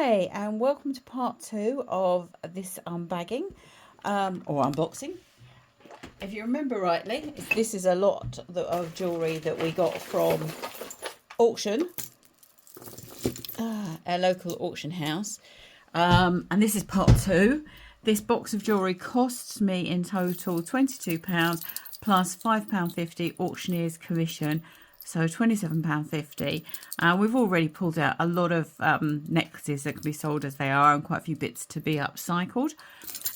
Hi and welcome to part 2 of this unbagging or unboxing. If you remember rightly, this is a lot of jewellery that we got from auction, our local auction house, and this is part 2. This box of jewellery costs me in total £22 plus £5.50 auctioneer's commission, so £27.50. We've already pulled out a lot of necklaces that can be sold as they are and quite a few bits to be upcycled.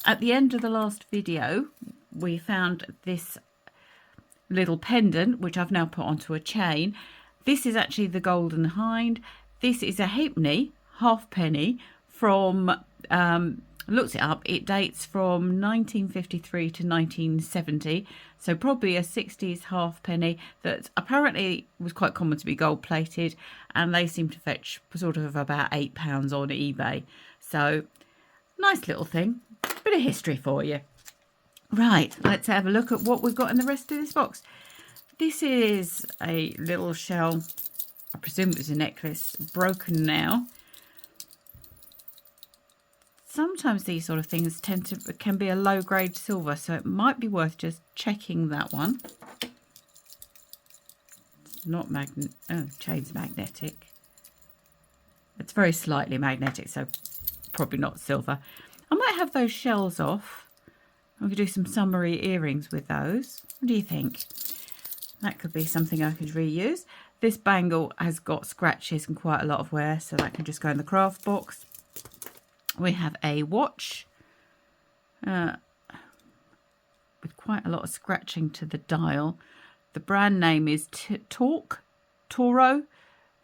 At the end of the last video, we found this little pendant, which I've now put onto a chain. This is actually the Golden Hind. This is a halfpenny, halfpenny from, looked it up, it dates from 1953 to 1970, so probably a 60s halfpenny that apparently was quite common to be gold plated, and they seem to fetch sort of about £8 on eBay. So nice little thing, bit of history for you. Right, let's have a look at what we've got in the rest of this box. This is a little shell, I presume it was a necklace, broken now. Sometimes these sort of things can be a low grade silver, so it might be worth just checking that one. It's not chain's magnetic. It's very slightly magnetic, so probably not silver. I might have those shells off. We could do some summery earrings with those. What do you think? That could be something I could reuse. This bangle has got scratches and quite a lot of wear, so that can just go in the craft box. We have a watch with quite a lot of scratching to the dial. The brand name is Toro.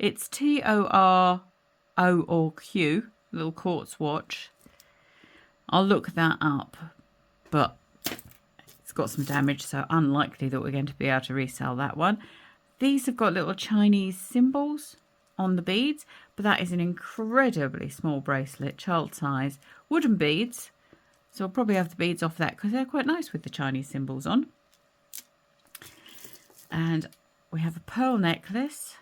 It's T-O-R-O-R-Q, little quartz watch. I'll look that up, but it's got some damage, so unlikely that we're going to be able to resell that one. These have got little Chinese symbols on the beads, but that is an incredibly small bracelet, child size, wooden beads, so I'll probably have the beads off that because they're quite nice with the Chinese symbols on. And we have a pearl necklace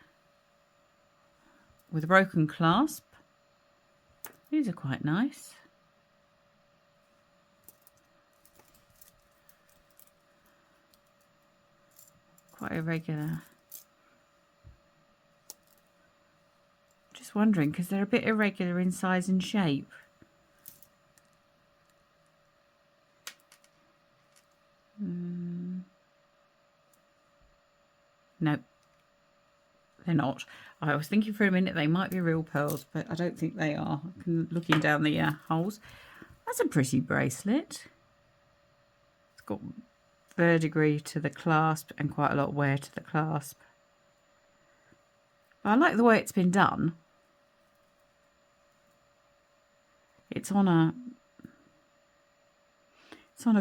with a broken clasp. These are quite nice. Quite irregular. Just wondering because they're a bit irregular in size and shape. No, they're not. I was thinking for a minute they might be real pearls, but I don't think they are. Looking down the holes. That's a pretty bracelet. It's got verdigris to the clasp and quite a lot of wear to the clasp. But I like the way it's been done. It's on a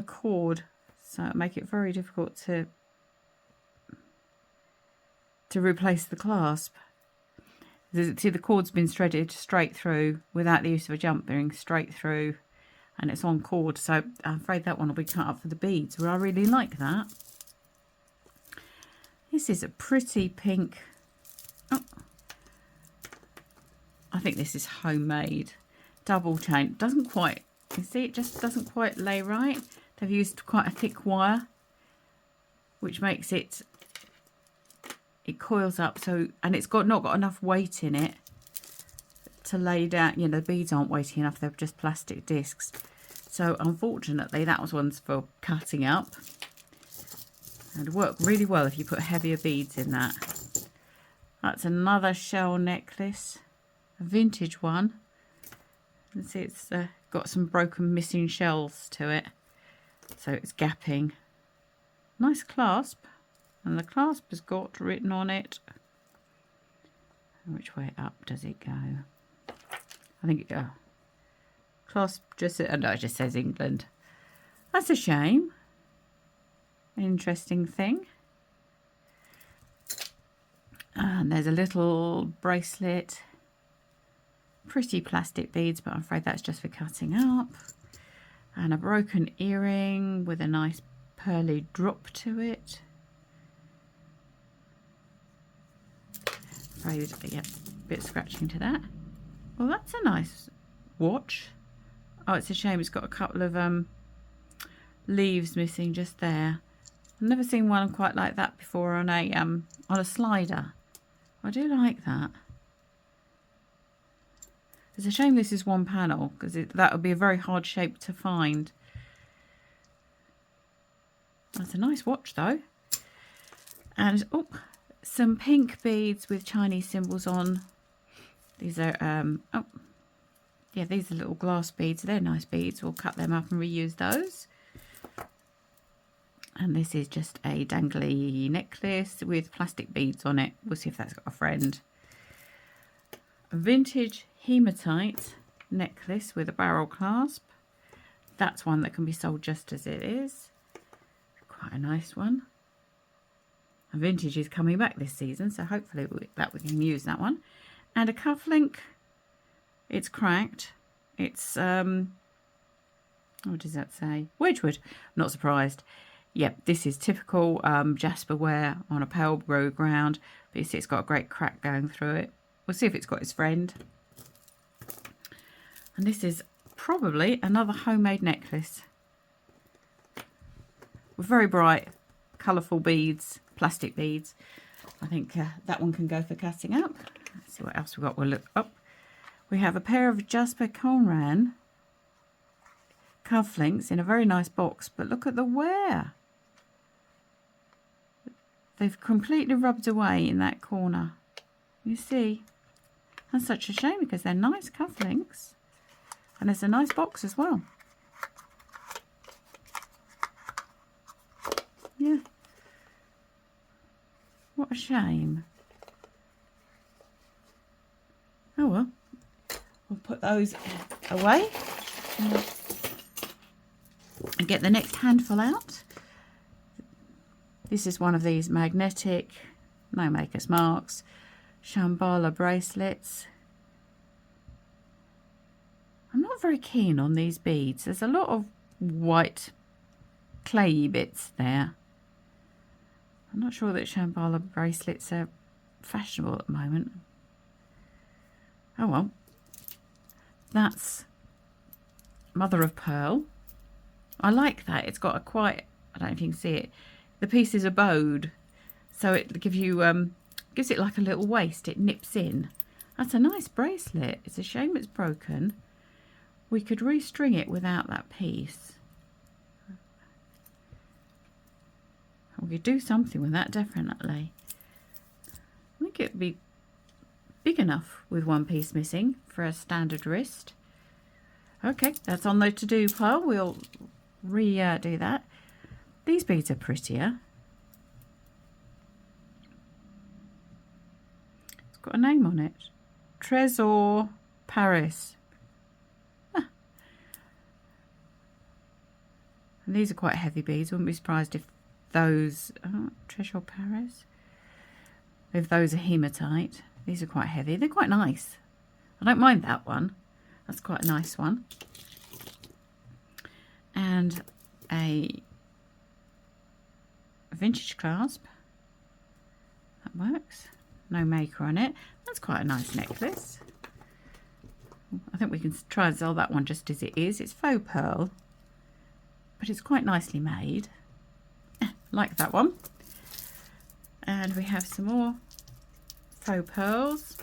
cord, so it'll make it very difficult to replace the clasp. See, the cord's been threaded straight through without the use of a jump being straight through, and it's on cord, so I'm afraid that one will be cut up for the beads, but I really like that. This is a pretty pink. Oh, I think this is homemade. Double chain. Doesn't quite, you see, it just doesn't quite lay right. They've used quite a thick wire, which makes it coils up, so, and it's not got enough weight in it to lay down. You know, the beads aren't weighty enough, they're just plastic discs. So unfortunately that was one's for cutting up. And it'd work really well if you put heavier beads in that. That's another shell necklace, a vintage one. You can see it's got some broken missing shells to it, so it's gapping. Nice clasp, and the clasp has got written on it. Which way up does it go? I think it goes. Clasp just, no, it just says England. That's a shame. Interesting thing. And there's a little bracelet. Pretty plastic beads, but I'm afraid that's just for cutting up. And a broken earring with a nice pearly drop to it. Afraid, yeah, bit scratching to that. Well, that's a nice watch. Oh, it's a shame it's got a couple of leaves missing just there. I've never seen one quite like that before on a slider. I do like that. It's a shame this is one panel, because that would be a very hard shape to find. That's a nice watch though. And oh, some pink beads with Chinese symbols on. These are oh yeah, these are little glass beads. They're nice beads. We'll cut them up and reuse those. And this is just a dangly necklace with plastic beads on it. We'll see if that's got a friend. A vintage hematite necklace with a barrel clasp. That's one that can be sold just as it is. Quite a nice one. And vintage is coming back this season, so hopefully we can use that one. And a cufflink. It's cracked. It's what does that say? Wedgwood. Not surprised. Yep, this is typical jasper wear on a pale blue ground. But you see it's got a great crack going through it. We'll see if it's got its friend. And this is probably another homemade necklace. With very bright, colourful beads, plastic beads. I think that one can go for cutting up. Let's see what else we've got. We'll look up. We have a pair of Jasper Conran cufflinks in a very nice box, but look at the wear. They've completely rubbed away in that corner. You see? That's such a shame because they're nice cufflinks. And there's a nice box as well. Yeah. What a shame. Oh well. We'll put those away. And get the next handful out. This is one of these magnetic, no maker's marks, Shambhala bracelets. I'm not very keen on these beads. There's a lot of white clayey bits there. I'm not sure that Shambhala bracelets are fashionable at the moment. Oh well. That's mother of pearl. I like that. It's got a quite, I don't know if you can see it. The piece is a bowed, so it gives you gives it like a little waist. It nips in. That's a nice bracelet. It's a shame it's broken. We could restring it without that piece. We could do something with that, definitely. I think it would be big enough with one piece missing for a standard wrist. Okay, that's on the to-do pile. We'll redo that. These beads are prettier. It's got a name on it. Trésor Paris. Ah. And these are quite heavy beads. Wouldn't be surprised if those... Trésor Paris. If those are hematite. These are quite heavy. They're quite nice. I don't mind that one. That's quite a nice one. And a vintage clasp. That works. No maker on it. That's quite a nice necklace. I think we can try and sell that one just as it is. It's faux pearl, but it's quite nicely made. Like that one. And we have some more faux pearls.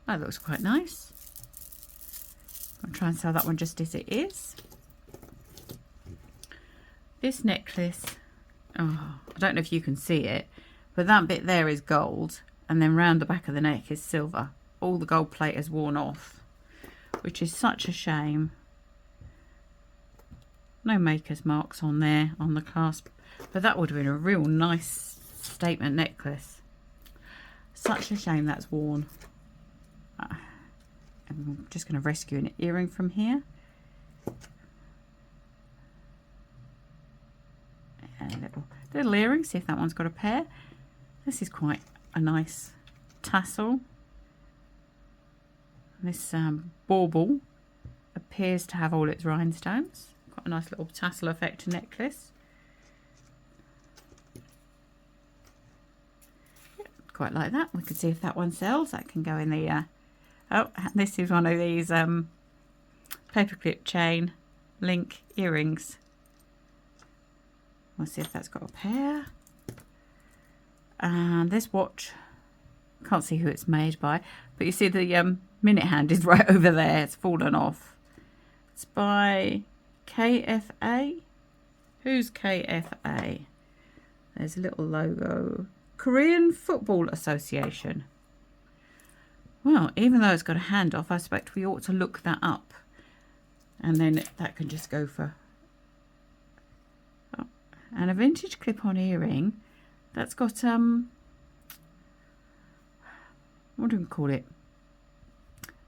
That looks quite nice. I'll try and sell that one just as it is. This necklace, oh, I don't know if you can see it, but that bit there is gold, and then round the back of the neck is silver. All the gold plate has worn off, which is such a shame. No maker's marks on there, on the clasp, but that would have been a real nice statement necklace. Such a shame that's worn. I'm just going to rescue an earring from here. A little earring, see if that one's got a pair. This is quite a nice tassel. This bauble appears to have all its rhinestones. Quite a nice little tassel effect necklace. quite like that. We can see if that one sells. That can go in the oh, this is one of these paperclip chain link earrings. We'll see if that's got a pair. And this watch, can't see who it's made by, but you see the minute hand is right over there. It's fallen off. It's by KFA. Who's KFA? There's a little logo. Korean Football Association. Well, even though it's got a hand off, I suspect we ought to look that up. And then that can just go for... Oh, and a vintage clip-on earring. That's got, what do we call it?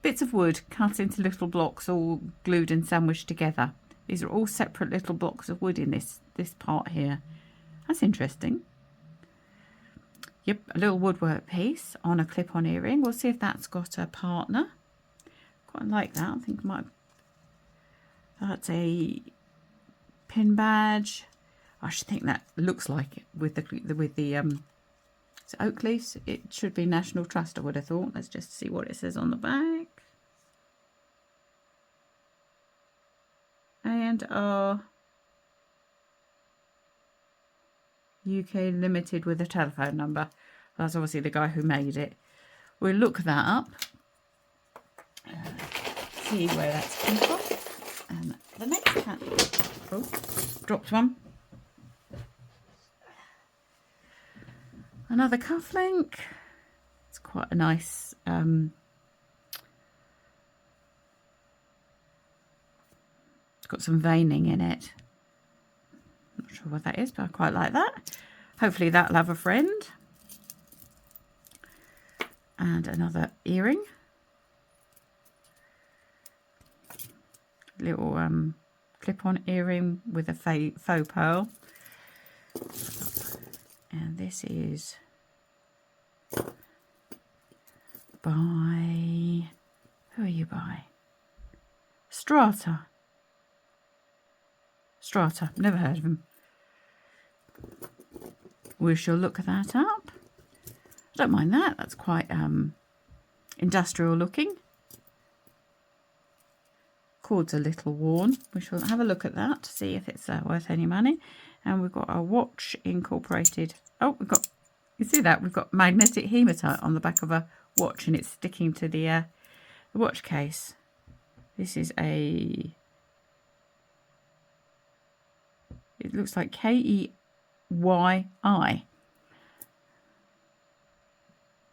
Bits of wood cut into little blocks, all glued and sandwiched together. These are all separate little blocks of wood in this part here. That's interesting. Yep, a little woodwork piece on a clip-on earring. We'll see if that's got a partner. Quite like that. I think it might. That's a pin badge. I should think that looks like it with the it's oak leaves. It should be National Trust, I would have thought. Let's just see what it says on the back. And our UK Limited with a telephone number. That's obviously the guy who made it. We'll look that up. See where that's come from. And the next cat. Oh, dropped one. Another cufflink. It's quite a nice it's got some veining in it. Not sure what that is, but I quite like that. Hopefully that'll have a friend. And another earring. Little clip-on earring with a faux pearl. And this is by... Who are you by? Strata. Strata. Never heard of them. We shall look that up. I don't mind that. That's quite industrial looking. Cord's a little worn. We shall have a look at that to see if it's worth any money. And we've got a watch incorporated. Oh, we've got, you see that? We've got magnetic hematite on the back of a watch and it's sticking to the watch case. This is a... It looks like KEYI.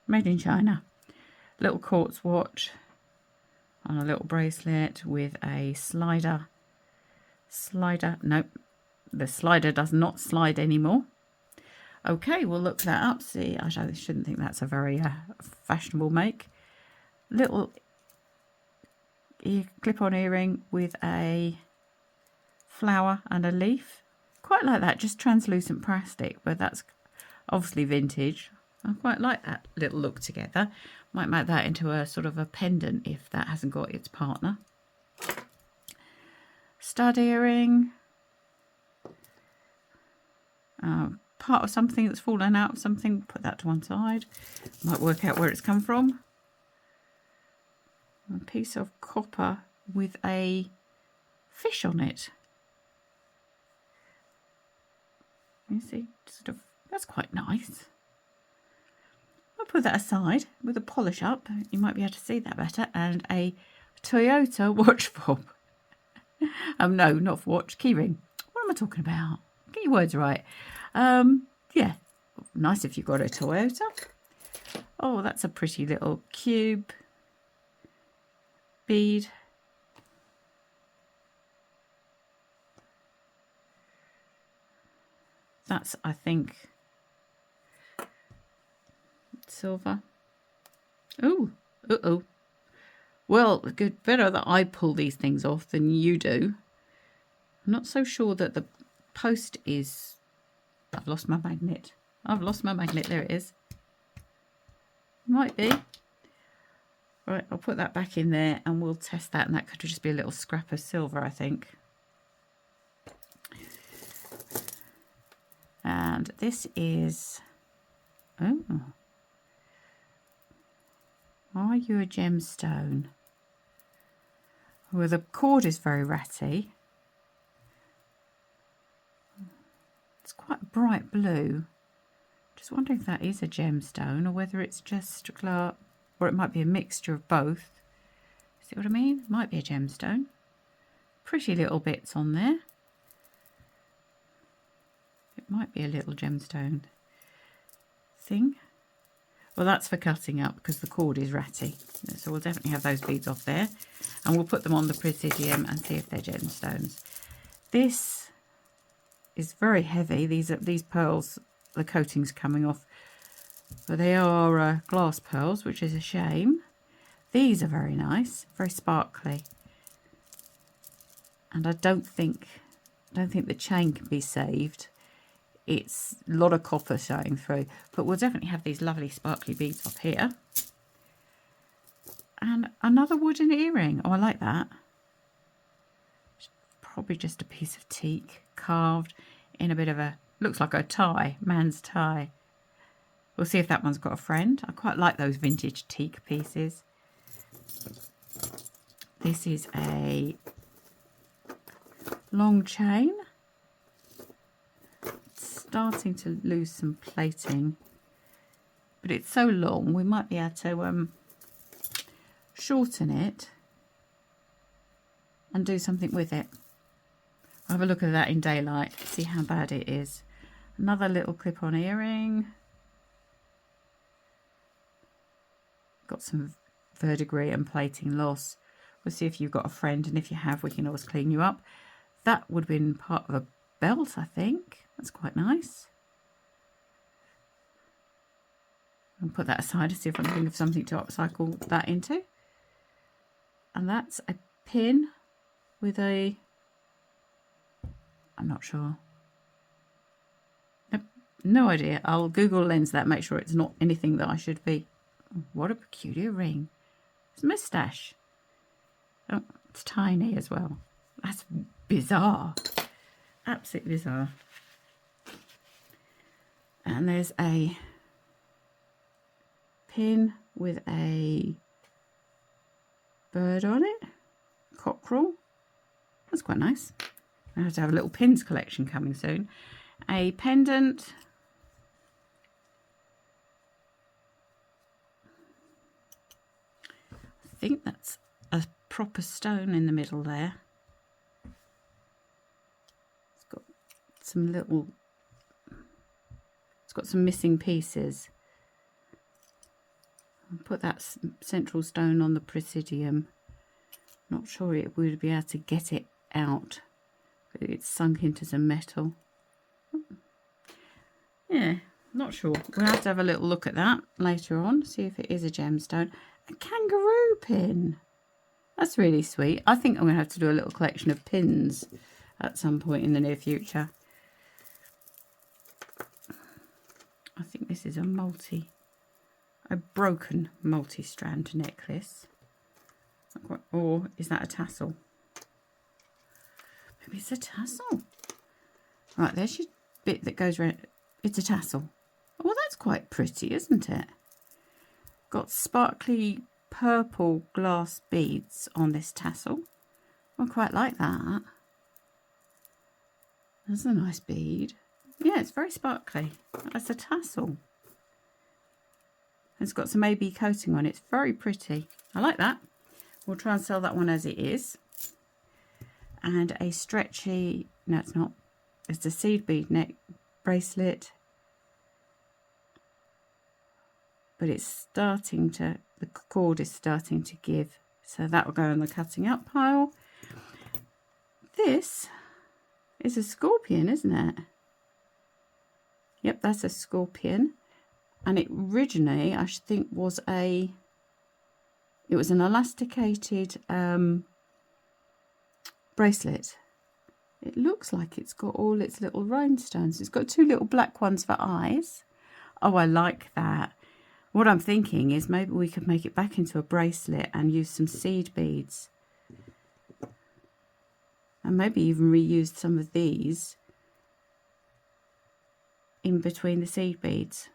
Made in China. Little quartz watch on a little bracelet with a slider. Nope, the slider does not slide anymore. Okay, we'll look that up. See, I shouldn't think that's a very fashionable make. Little clip-on earring with a flower and a leaf. Quite like that, just translucent plastic, but that's obviously vintage. I quite like that little look together. Might make that into a sort of a pendant if that hasn't got its partner. Stud earring. Part of something that's fallen out of something. Put that to one side. Might work out where it's come from. A piece of copper with a fish on it. You see, sort of, that's quite nice. I'll put that aside with a polish up. You might be able to see that better. And a Toyota watch fob. No, not watch, keyring. What am I talking about? Get your words right. Yeah, nice if you've got a Toyota. Oh, that's a pretty little cube bead. That's, I think, silver. Oh, uh-oh. Well, good, better that I pull these things off than you do. I'm not so sure that the post is... I've lost my magnet. I've lost my magnet. There it is. Might be. Right, I'll put that back in there and we'll test that. And that could just be a little scrap of silver, I think. And this is... Oh. Are you a gemstone? Well, the cord is very ratty. It's quite bright blue. Just wondering if that is a gemstone or whether it's just glass, or it might be a mixture of both. See what I mean? Might be a gemstone. Pretty little bits on there. It might be a little gemstone thing. Well, that's for cutting up because the cord is ratty. So we'll definitely have those beads off there. And we'll put them on the presidium and see if they're gemstones. This is very heavy. These pearls, the coating's coming off. But they are glass pearls, which is a shame. These are very nice, very sparkly. And I don't think the chain can be saved. It's a lot of copper showing through, but we'll definitely have these lovely sparkly beads up here. And another wooden earring. Oh, I like that. Probably just a piece of teak carved in a bit of a, looks like a tie, man's tie. We'll see if that one's got a friend. I quite like those vintage teak pieces. This is a long chain. Starting to lose some plating, but it's so long we might be able to shorten it and do something with it. I'll have a look at that in daylight, see how bad it is. Another little clip-on earring. Got some verdigris and plating loss. We'll see if you've got a friend, and if you have, we can always clean you up. That would have been part of a belt, I think. That's quite nice. I'll put that aside to see if I can think of something to upcycle that into. And that's a pin with a, I'm not sure. Nope, no idea. I'll Google lens that, make sure it's not anything that I should be. Oh, what a peculiar ring. It's a moustache. Oh, it's tiny as well. That's bizarre. Absolutely bizarre. And there's a pin with a bird on it. Cockerel. That's quite nice. I have to have a little pins collection coming soon. A pendant. I think that's a proper stone in the middle there. It's got some little, it's got some missing pieces. I'll put that central stone on the presidium. Not sure it would be able to get it out. But it's sunk into some metal. Yeah, not sure. We'll have to have a little look at that later on. See if it is a gemstone. A kangaroo pin. That's really sweet. I think I'm going to have to do a little collection of pins at some point in the near future. I think this is a broken multi-strand necklace. Or is that a tassel? Maybe it's a tassel. Right, there's your bit that goes around. It's a tassel. Oh, that's quite pretty, isn't it? Got sparkly purple glass beads on this tassel. I quite like that. That's a nice bead. Yeah, it's very sparkly. That's a tassel. It's got some AB coating on it. It's very pretty. I like that. We'll try and sell that one as it is. And a stretchy, no it's not, it's a seed bead neck bracelet. But it's starting to, the cord is starting to give. So that will go in the cutting up pile. This is a scorpion, isn't it? Yep, that's a scorpion. And it originally, I think, was an elasticated bracelet. It looks like it's got all its little rhinestones. It's got two little black ones for eyes. Oh, I like that. What I'm thinking is maybe we could make it back into a bracelet and use some seed beads. And maybe even reuse some of these in between the seed beads.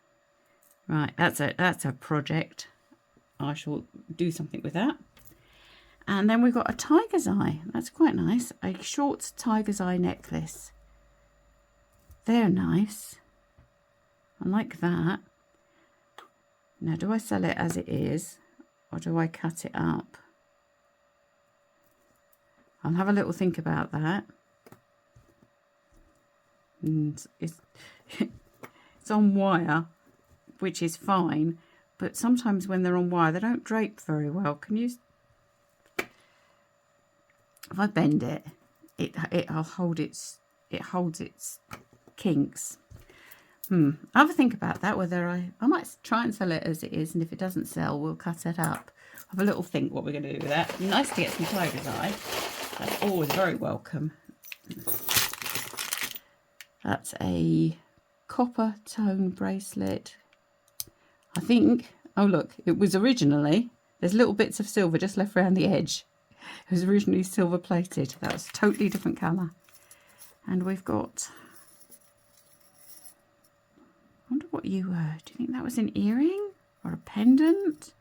Right, that's a project. I shall do something with that. And then we've got a tiger's eye. That's quite nice. A short tiger's eye necklace. They're nice. I like that. Now, do I sell it as it is, or do I cut it up? I'll have a little think about that. And it's on wire, which is fine, but sometimes when they're on wire, they don't drape very well. Can you? If I bend it, it holds its kinks. I'll have a think about that, whether I might try and sell it as it is, and if it doesn't sell, we'll cut it up. Have a little think what we're going to do with that. Nice to get some tiger's eye. That's always very welcome. That's a copper tone bracelet. I think, oh look, it was originally, there's little bits of silver just left around the edge. It was originally silver plated. That was a totally different colour. And we've got, I wonder what you were. Do you think that was an earring or a pendant?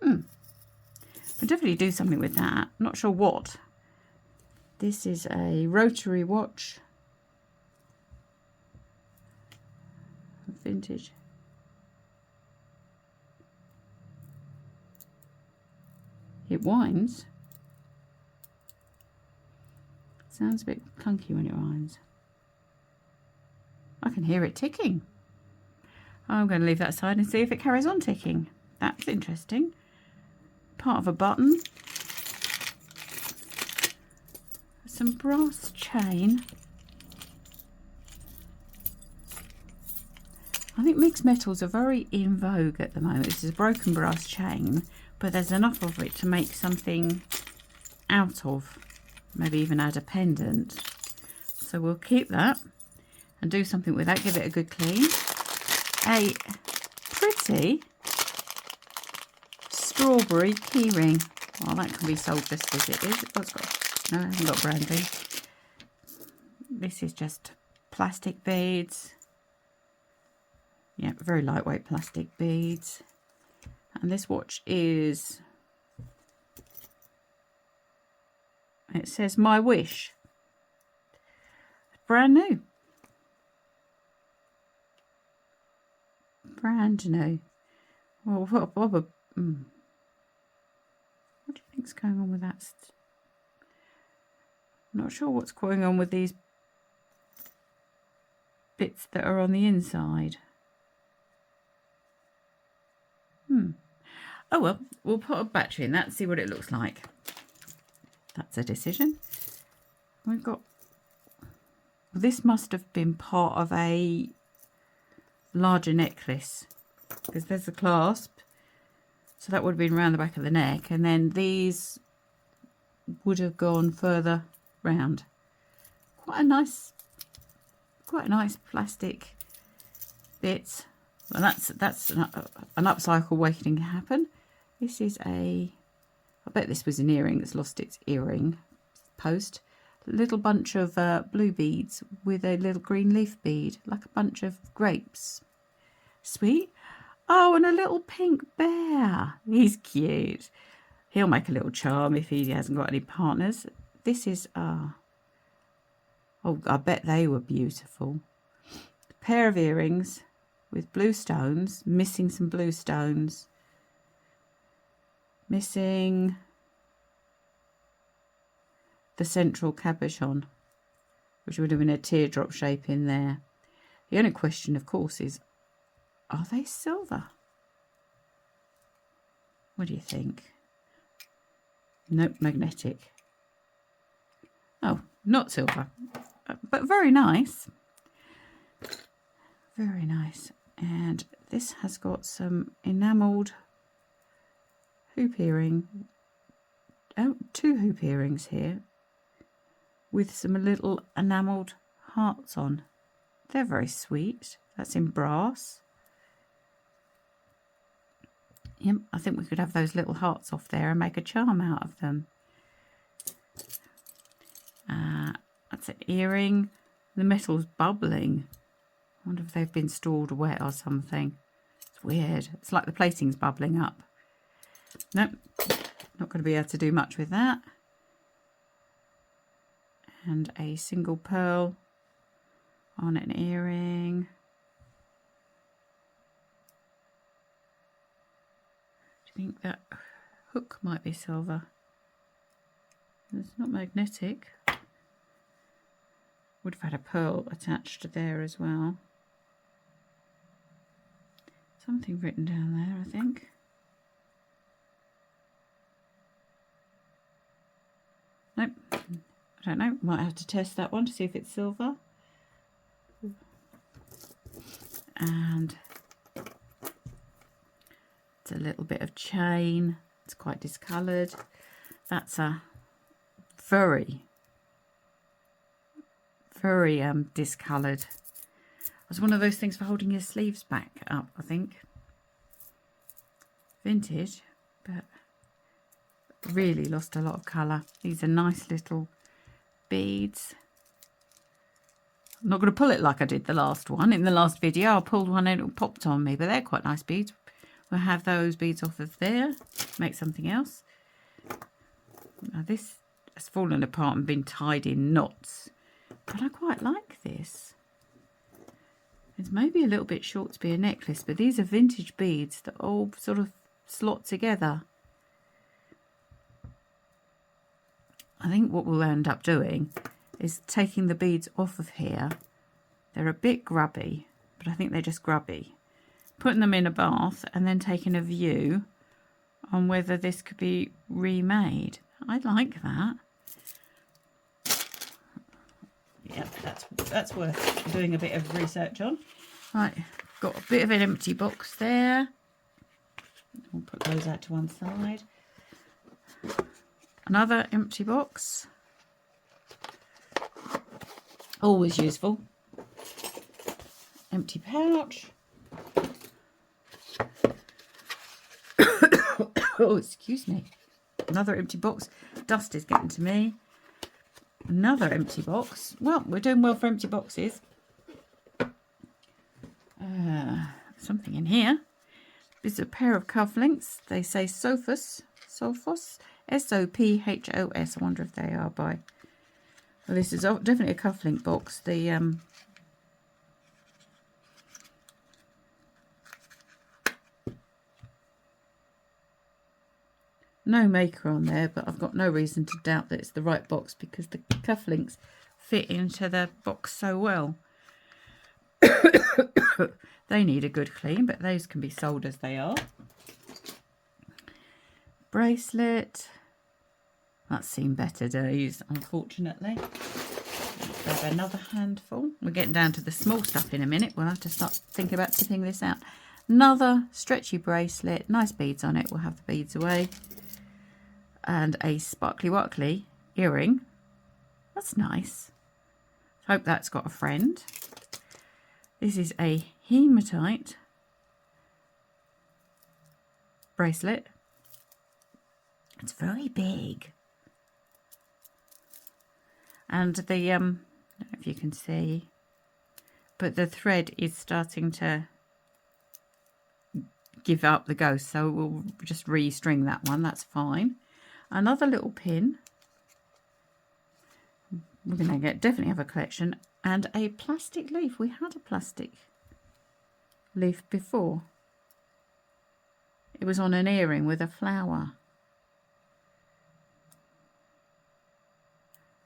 I'll definitely do something with that. Not sure what. This is a rotary watch. Vintage. It winds. Sounds a bit clunky when it winds. I can hear it ticking. I'm going to leave that aside and see if it carries on ticking. That's interesting. Part of a button. Some brass chain. I think mixed metals are very in vogue at the moment. This is a broken brass chain, but there's enough of it to make something out of. Maybe even add a pendant. So we'll keep that and do something with that. Give it a good clean. A pretty strawberry keyring. Well, that can be sold just as it is. It's got, no, I haven't got branding. This is just plastic beads. Yeah, very lightweight plastic beads. And this watch is, it says My Wish. Brand new. Brand new. Well, what do you think's going on with that? I'm not sure what's going on with these bits that are on the inside. Oh well, we'll put a battery in that and see what it looks like. That's a decision. We've got, this must have been part of a larger necklace, because there's the clasp, so that would have been around the back of the neck, and then these would have gone further round. Quite a nice plastic bit. Well, that's an upcycle waiting to happen. This is I bet this was an earring that's lost its earring post. A little bunch of blue beads with a little green leaf bead, like a bunch of grapes. Sweet. Oh, and a little pink bear. He's cute. He'll make a little charm if he hasn't got any partners. This is, oh, I bet they were beautiful. A pair of earrings with blue stones, missing some blue stones. Missing the central cabochon, which would have been a teardrop shape in there. The only question, of course, is, are they silver? What do you think? Nope, magnetic. Oh, not silver, but very nice. Very nice. And this has got some enamelled hoop earring. Oh, 2 hoop earrings here with some little enamelled hearts on. They're very sweet. That's in brass. Yep, I think we could have those little hearts off there and make a charm out of them. That's an earring. The metal's bubbling. I wonder if they've been stored wet or something. It's weird. It's like the plating's bubbling up. Nope, not going to be able to do much with that. And a single pearl on an earring. Do you think that hook might be silver? It's not magnetic. Would have had a pearl attached there as well. Something written down there, I think. Nope. I don't know. Might have to test that one to see if it's silver. And it's a little bit of chain. It's quite discoloured. That's a very discoloured. It's one of those things for holding your sleeves back up, I think. Vintage, but really lost a lot of colour. These are nice little beads. I'm not going to pull it like I did the last one. In the last video, I pulled one and it popped on me, but they're quite nice beads. We'll have those beads off of there, make something else. Now this has fallen apart and been tied in knots, but I quite like this. It's maybe a little bit short to be a necklace, but these are vintage beads that all sort of slot together. I think what we'll end up doing is taking the beads off of here. They're a bit grubby, but I think they're just grubby. Putting them in a bath and then taking a view on whether this could be remade. I like that. Yep, that's worth doing a bit of research on. Right, got a bit of an empty box there. We'll put those out to one side. Another empty box. Always useful. Empty pouch. Oh, excuse me. Another empty box. Dust is getting to me. Another empty box. Well, we're doing well for empty boxes. Something in here. This is a pair of cufflinks. They say Sophos. Sophos. S-O-P-H-O-S. I wonder if they are by... Well, this is definitely a cufflink box. The no maker on there, but I've got no reason to doubt that it's the right box because the cufflinks fit into the box so well. They need a good clean, but those can be sold as they are. Bracelet. That's seen better days, unfortunately. Grab another handful. We're getting down to the small stuff in a minute. We'll have to start thinking about tipping this out. Another stretchy bracelet. Nice beads on it. We'll have the beads away. And a sparkly wackly earring. That's nice. Hope that's got a friend. This is a hematite bracelet. It's very big. And the I don't know if you can see, but the thread is starting to give up the ghost, so we'll just re-string that one. That's fine. Another little pin. We're going to definitely have a collection. And a plastic leaf. We had a plastic leaf before. It was on an earring with a flower.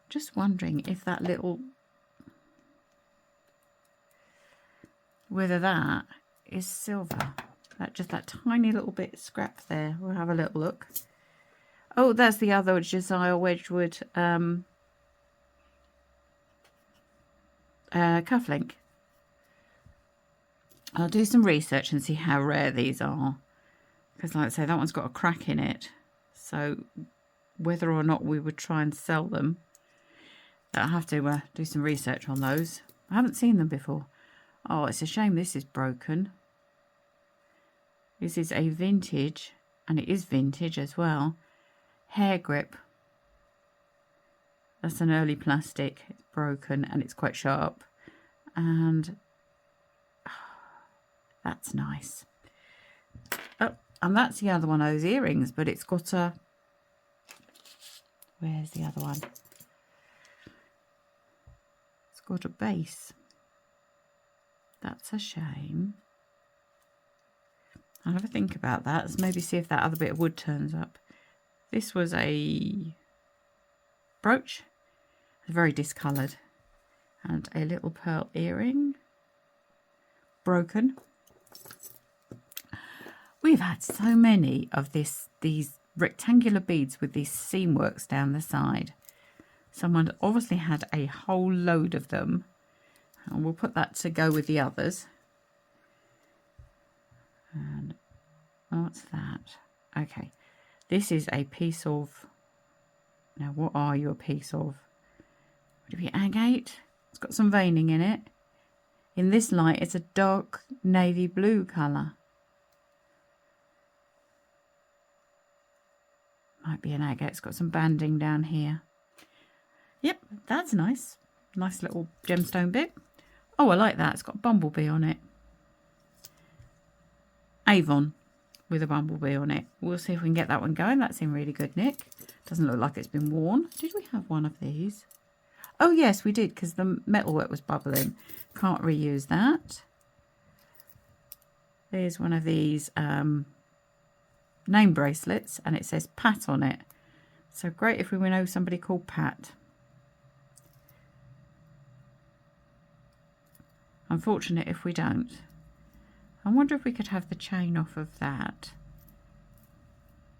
Just wondering if that little, whether that is silver. Just that tiny little bit scrap there. We'll have a little look. Oh, that's the other Josiah Wedgwood cufflink. I'll do some research and see how rare these are, because like I say, that one's got a crack in it, so whether or not we would try and sell them, I'll have to do some research on those. I haven't seen them before. Oh, it's a shame this is broken. This is a vintage, and it is vintage as well, hair grip. That's an early plastic. It's broken and it's quite sharp. And That's nice. Oh, and that's the other one of those earrings, but it's got a... Where's the other one? It's got a base. That's a shame. I'll have a think about that. Let's maybe see if that other bit of wood turns up. This was a brooch. It's very discoloured. And a little pearl earring. Broken. We've had so many of these rectangular beads with these seam works down the side. Someone obviously had a whole load of them. And we'll put that to go with the others. And what's that? Okay. This is a piece of... Now, what are you a piece of? Would it be agate? It's got some veining in it. In this light, it's a dark navy blue colour. Might be an agate. It's got some banding down here. Yep, that's nice. Nice little gemstone bit. Oh, I like that. It's got a bumblebee on it. Avon with a bumblebee on it. We'll see if we can get that one going. That's in really good nick. Doesn't look like it's been worn. Did we have one of these? Oh, yes, we did, because the metalwork was bubbling. Can't reuse that. There's one of these name bracelets, and it says Pat on it. So great if we know somebody called Pat. Unfortunate if we don't. I wonder if we could have the chain off of that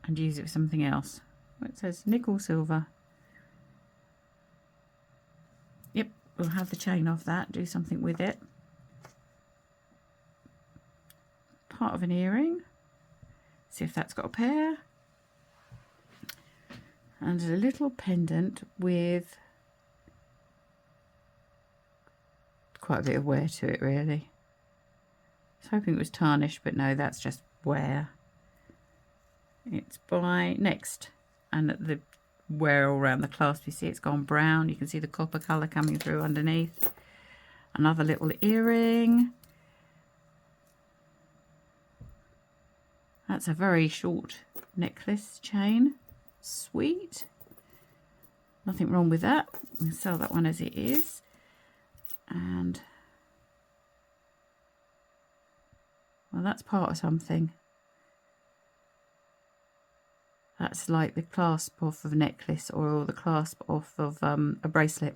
and use it for something else. It says nickel silver. Yep, we'll have the chain off that, do something with it. Part of an earring. See if that's got a pair. And a little pendant with quite a bit of wear to it, really. I was hoping it was tarnished, but no, that's just wear. It's by Next, and the wear all around the clasp, you see it's gone brown. You can see the copper colour coming through underneath. Another little earring. That's a very short necklace chain. Sweet. Nothing wrong with that. We'll sell that one as it is. And well, that's part of something. That's like the clasp off of a necklace or the clasp off of a bracelet.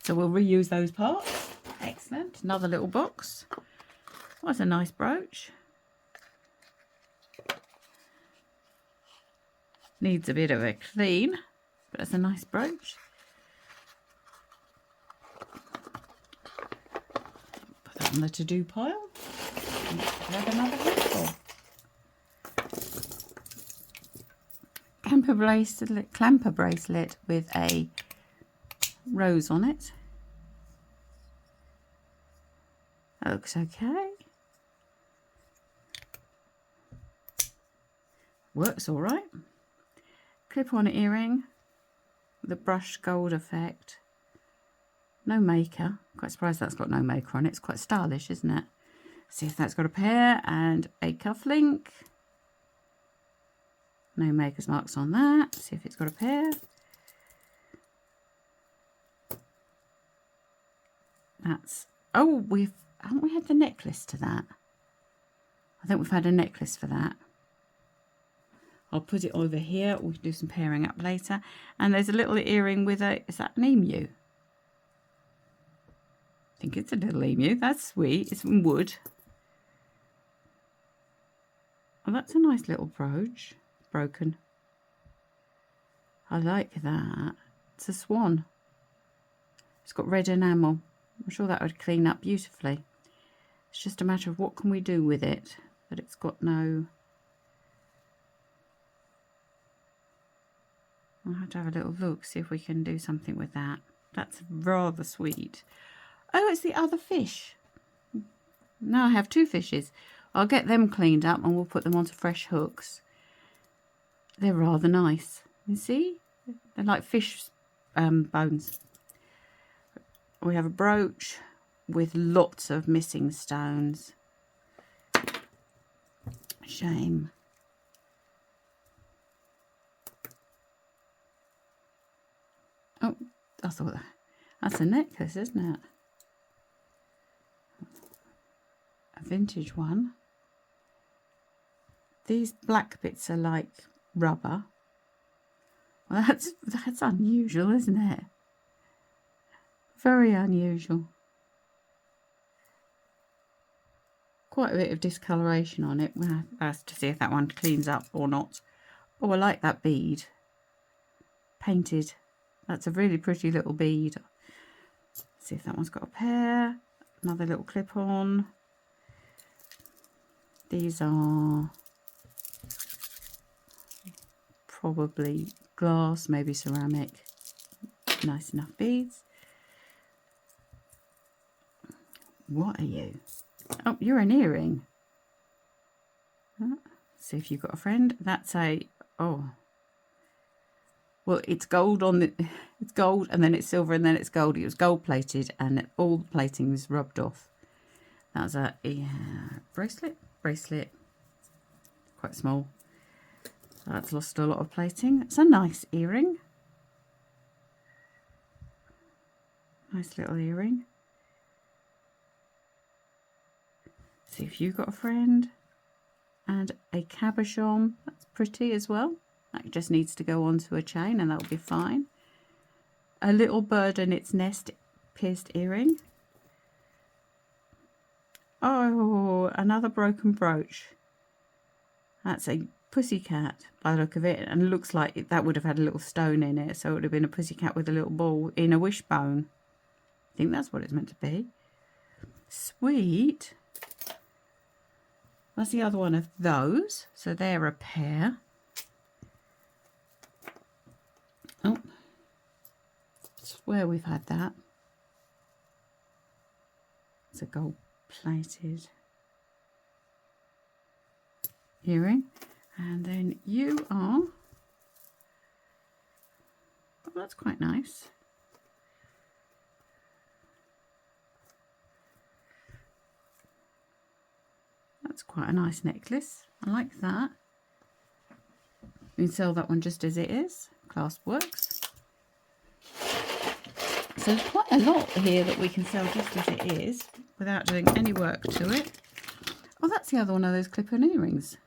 So we'll reuse those parts. Excellent. Another little box. That's a nice brooch. Needs a bit of a clean, but it's a nice brooch. Put that on the to-do pile. And grab another handful. Clamper bracelet with a rose on it. That looks okay. Works all right. Clip-on earring with a brushed gold effect. No maker. Quite surprised that's got no maker on it. It's quite stylish, isn't it? See if that's got a pair and a cufflink. No maker's marks on that. See if it's got a pair. That's... Oh, haven't we had the necklace to that? I think we've had a necklace for that. I'll put it over here. We can do some pairing up later. And there's a little earring with a... Is that an emu? I think it's a little emu. That's sweet. It's from wood. Oh, that's a nice little brooch. Broken. I like that. It's a swan. It's got red enamel. I'm sure that would clean up beautifully. It's just a matter of what can we do with it. But it's got no... I'll have to have a little look, see if we can do something with that. That's rather sweet. Oh, it's the other fish. Now I have two fishes. I'll get them cleaned up and we'll put them onto fresh hooks. They're rather nice. You see? They're like fish bones. We have a brooch with lots of missing stones. Shame. Oh, I thought that's a necklace, isn't it? A vintage one. These black bits are like rubber. Well, that's unusual, isn't it? Very unusual. Quite a bit of discoloration on it. We'll have to see if that one cleans up or not. Oh, I like that bead. Painted. That's a really pretty little bead. Let's see if that one's got a pair. Another little clip on. These are probably glass, maybe ceramic. Nice enough beads. What are you? Oh, you're an earring. See if you've got a friend. That's a, oh, well, it's gold on the, it's gold and then it's silver and then it's gold. It was gold plated and all the plating is rubbed off. That's a bracelet, quite small. That's lost a lot of plating. It's a nice earring. Nice little earring. See if you've got a friend. And a cabochon. That's pretty as well. That just needs to go onto a chain and that'll be fine. A little bird and its nest pierced earring. Oh, another broken brooch. That's a pussycat by the look of it, and looks like that would have had a little stone in it, so it would have been a pussycat with a little ball in a wishbone. I think that's what it's meant to be. Sweet. That's the other one of those, so they're a pair. Oh, I swear we've had that. It's a gold plated earring. And then you are, oh, that's quite nice. That's quite a nice necklace. I like that. You can sell that one just as it is. Clasp works. So there's quite a lot here that we can sell just as it is without doing any work to it. Oh, that's the other one of those clip-on earrings.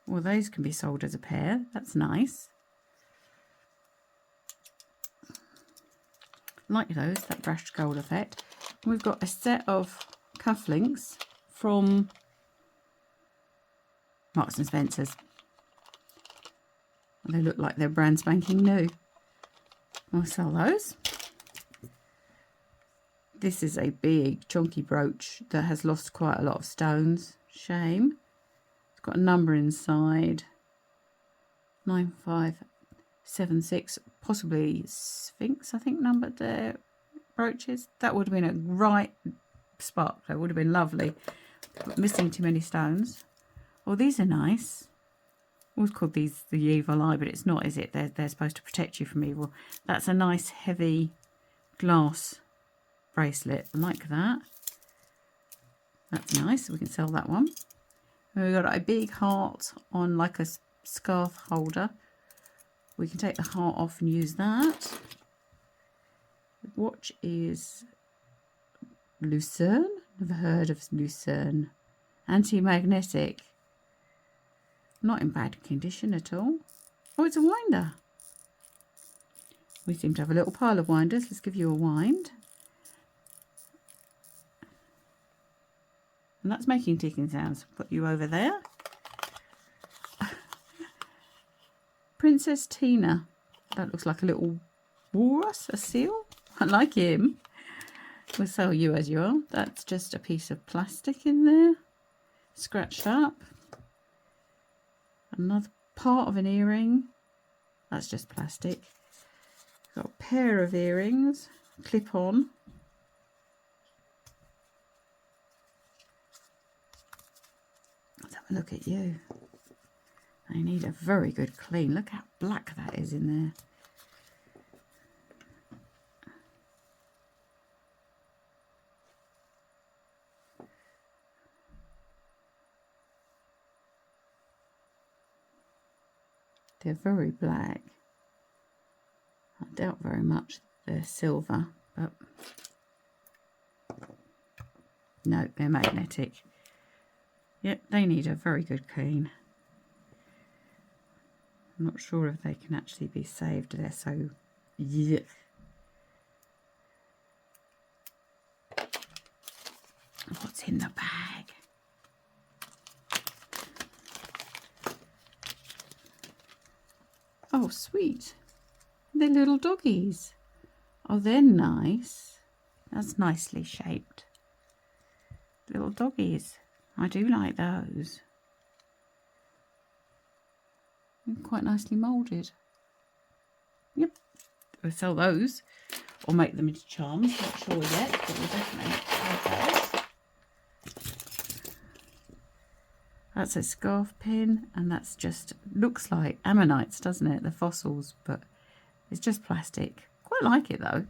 Well, those can be sold as a pair. That's nice. Like those, that brushed gold effect. We've got a set of cufflinks from Marks and Spencer's. They look like they're brand spanking new. I'll sell those. This is a big chunky brooch that has lost quite a lot of stones. Shame. It's got a number inside. 9576, possibly Sphinx, I think, numbered their brooches. That would have been a right spark. That would have been lovely. But missing too many stones. Oh, these are nice. Always called these the evil eye, but it's not, is it? They're supposed to protect you from evil. That's a nice heavy glass bracelet. I like that. That's nice. We can sell that one. And we've got a big heart on like a scarf holder. We can take the heart off and use that. The watch is Lucerne. Never heard of Lucerne. Anti-magnetic. Not in bad condition at all. Oh, it's a winder. We seem to have a little pile of winders. Let's give you a wind. And that's making ticking sounds. Put you over there. Princess Tina. That looks like a little walrus, a seal. I like him. We'll sell you as you are. That's just a piece of plastic in there. Scratched up. Another part of an earring. That's just plastic. Got a pair of earrings. Clip on. Let's have a look at you. They need a very good clean. Look how black that is in there. They're very black. I doubt very much they're silver, but no, they're magnetic. Yep, they need a very good clean. I'm not sure if they can actually be saved. They're so yuck. What's in the bag? Oh, sweet. They're little doggies. Oh, they're nice. That's nicely shaped. Little doggies. I do like those. They're quite nicely moulded. Yep. We'll sell those or make them into charms. Not sure yet, but we'll definitely sell those. That's a scarf pin, and that's just, looks like ammonites, doesn't it? The fossils, but it's just plastic. Quite like it though.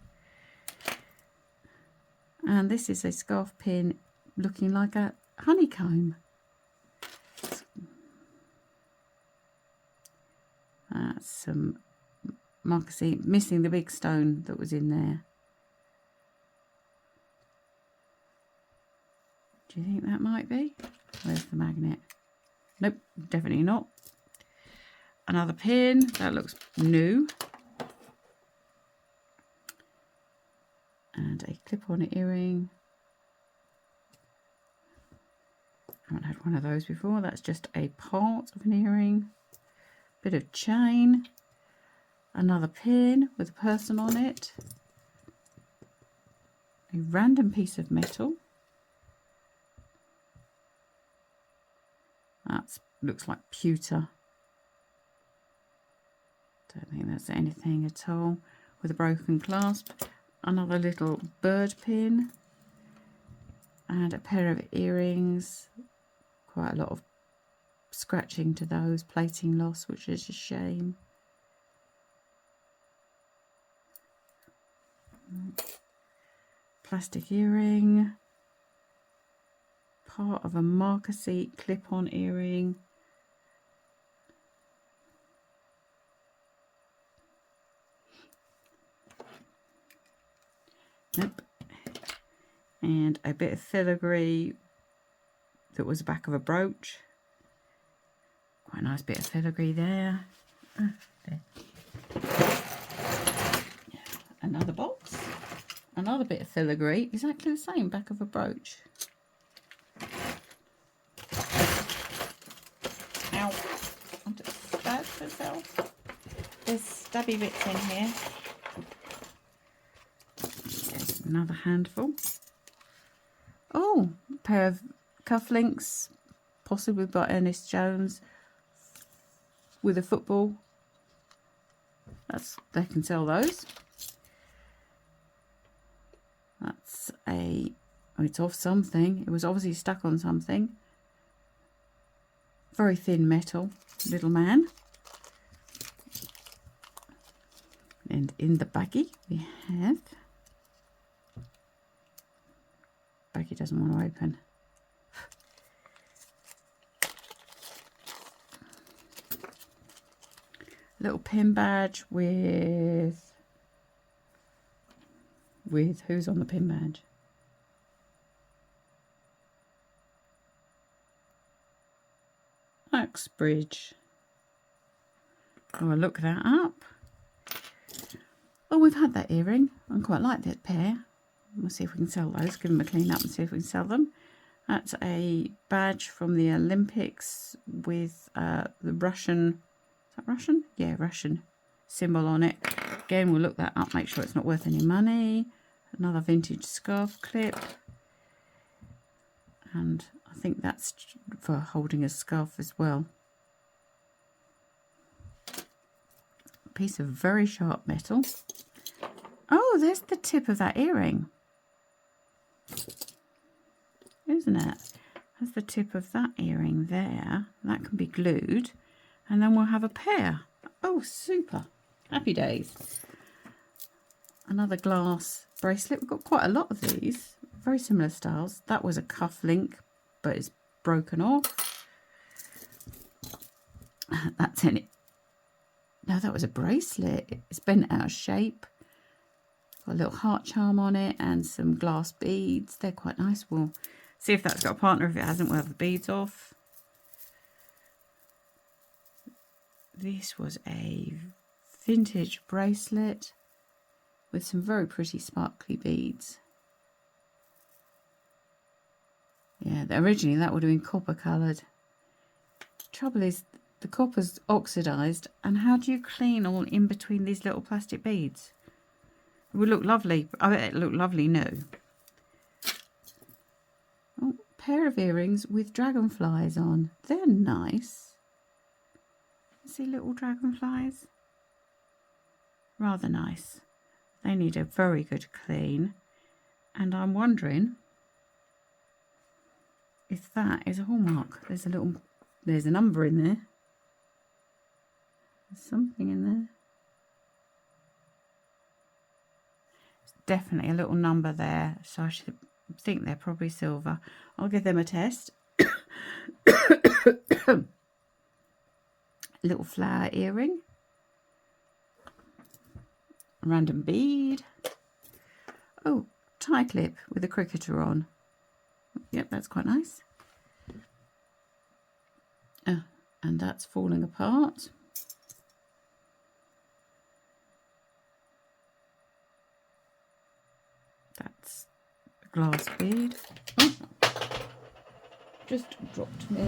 And this is a scarf pin looking like a honeycomb. That's some moccasin, missing the big stone that was in there. Do you think that might be? Where's the magnet? Nope, definitely not. Another pin, that looks new. And a clip-on earring. Haven't had one of those before. That's just a part of an earring. Bit of chain. Another pin with a person on it. A random piece of metal. That looks like pewter. Don't think that's anything at all. With a broken clasp. Another little bird pin. And a pair of earrings. Quite a lot of scratching to those. Plating loss, which is a shame. Plastic earring. Part of a moccasin clip-on earring. Nope. And a bit of filigree that was the back of a brooch. Quite a nice bit of filigree there. There. Another box. Another bit of filigree. Exactly the same, back of a brooch. Ow. I just stabbed myself. There's stabby bits in here. There's another handful. Oh, a pair of cufflinks, possibly by Ernest Jones, with a football. They can sell those. That's it's off something. It was obviously stuck on something. Very thin metal, little man. And in the baggie we have, baggie doesn't want to open. Little pin badge with who's on the pin badge? Uxbridge. Oh, I'll look that up. Oh, we've had that earring. I quite like that pair. We'll see if we can sell those. Give them a clean up and see if we can sell them. That's a badge from the Olympics with the Russian. Is that Russian? Yeah, Russian symbol on it. Again, we'll look that up. Make sure it's not worth any money. Another vintage scarf clip. And I think that's for holding a scarf as well. A piece of very sharp metal. Oh, there's the tip of that earring. Isn't it? That's the tip of that earring there. That can be glued. And then we'll have a pair. Oh, super. Happy days. Another glass bracelet. We've got quite a lot of these. Very similar styles. That was a cufflink, but it's broken off. That's in it. No, that was a bracelet. It's bent out of shape. Got a little heart charm on it and some glass beads. They're quite nice. We'll see if that's got a partner. If it hasn't, we'll have the beads off. This was a vintage bracelet with some very pretty sparkly beads. Yeah, originally that would have been copper coloured. Trouble is, the copper's oxidised, and how do you clean all in between these little plastic beads? It would look lovely. I bet it looked lovely new. Oh, pair of earrings with dragonflies on. They're nice. See little dragonflies? Rather nice. They need a very good clean. And I'm wondering if that is a hallmark. There's a number in there. There's something in there. It's definitely a little number there, so I should think they're probably silver. I'll give them a test. Little flower earring. Random bead. Oh, tie clip with a cricketer on. Yep, that's quite nice. And that's falling apart. That's a glass bead. Oh, just dropped me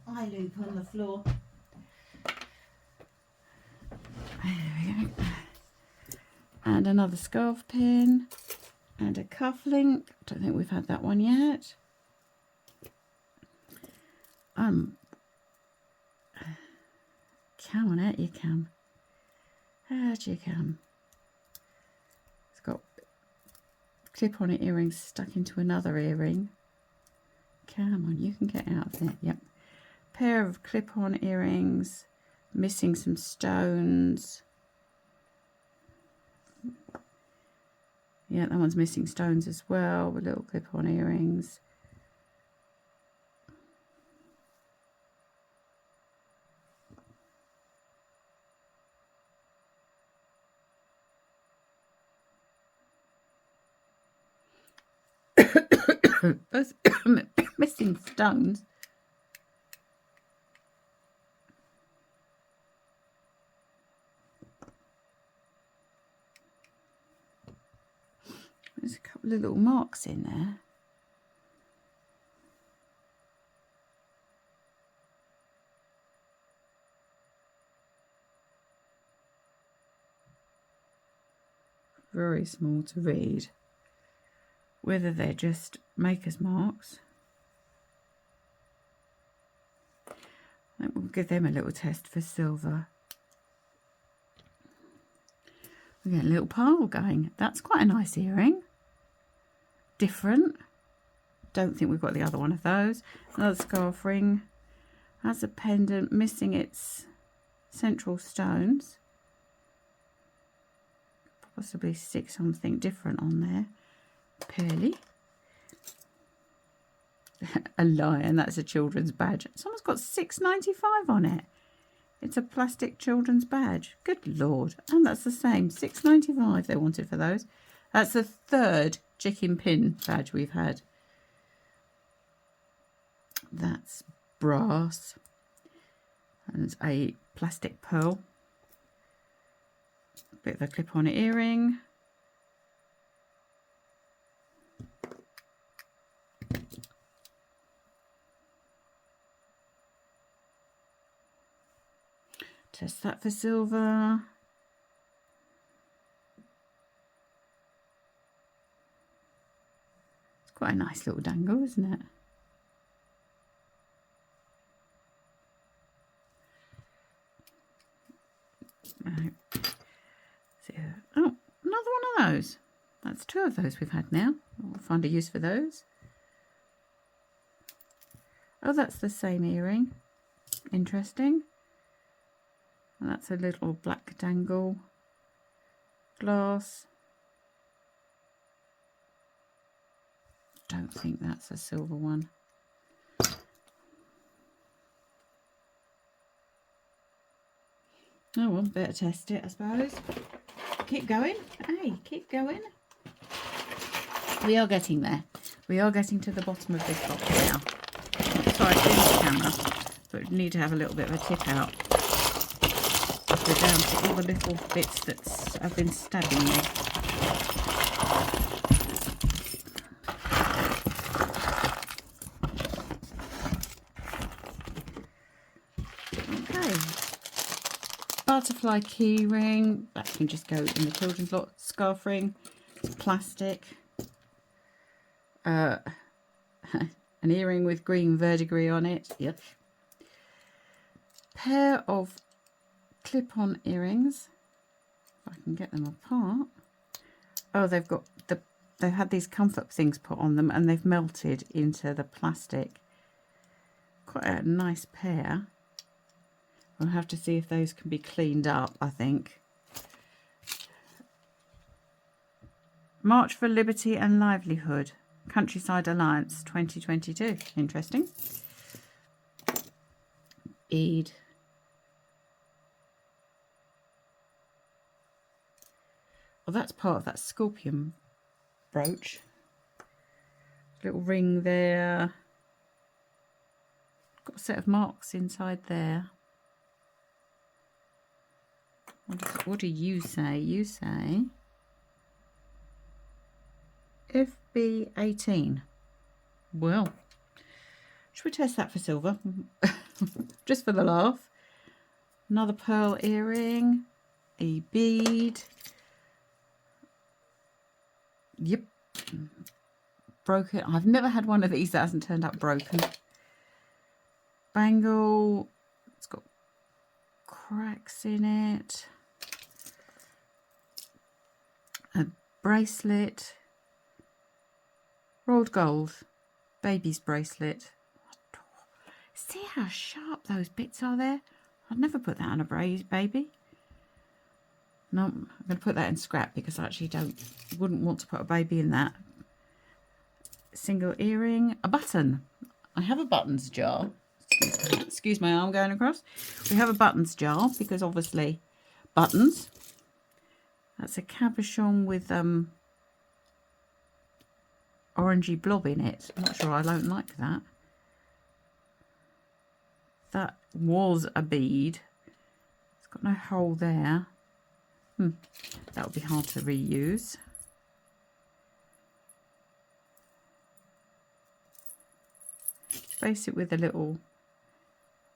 eye loop on the floor. There we go. And another scarf pin and a cufflink. Don't think we've had that one yet. Come on out, you come. Out you come. It's got clip-on earrings stuck into another earring. Come on, you can get out of there. Yep. Pair of clip-on earrings, missing some stones. Yeah, that one's missing stones as well, with little clip-on earrings. Both missing stones. There's a couple of little marks in there. Very small to read. Whether they're just maker's marks. We'll give them a little test for silver. We get a little pearl going. That's quite a nice earring. Different. Don't think we've got the other one of those. Another scarf ring. Has a pendant missing its central stones. Possibly stick something different on there. Pearly. A lion, that's a children's badge. Someone's got $6.95 on it. It's a plastic children's badge. Good Lord. And that's the same. $6.95 they wanted for those. That's the third chicken pin badge we've had. That's brass. And it's a plastic pearl. Bit of a clip-on earring. Test that for silver. It's quite a nice little dangle, isn't it? Right. So, oh, another one of those. That's two of those we've had now. We'll find a use for those. Oh, that's the same earring. Interesting. And that's a little black dangle. Glass. Don't think that's a silver one. Oh well, better test it, I suppose. Keep going. Hey, keep going. We are getting there. We are getting to the bottom of this box now. Sorry, it's in the camera, but we need to have a little bit of a tip out. We're down to all the little bits that have been stabbing me. Okay. Butterfly key ring. That can just go in the children's lot. Scarf ring. Plastic. An earring with green verdigris on it. Yep. Pair of clip-on earrings. If I can get them apart. Oh, they've had these comfort things put on them and they've melted into the plastic. Quite a nice pair. We'll have to see if those can be cleaned up, I think. March for Liberty and Livelihood. Countryside Alliance 2022. Interesting. Bead. Well, that's part of that scorpion brooch. Little ring there. Got a set of marks inside there. What do you say? You say FB18. Well, should we test that for silver? Just for the laugh. Another pearl earring. A bead. Yep. Broken. I've never had one of these that hasn't turned up broken. Bangle. It's got cracks in it. A bracelet. Rolled gold. Baby's bracelet. See how sharp those bits are there? I'd never put that on a baby. No, I'm going to put that in scrap because I actually wouldn't want to put a baby in that. Single earring, a button. I have a buttons jar. Excuse my arm going across. We have a buttons jar because obviously buttons. That's a cabochon with orangey blob in it. I'm not sure I don't like that. That was a bead. It's got no hole there. That would be hard to reuse. Face it with a little,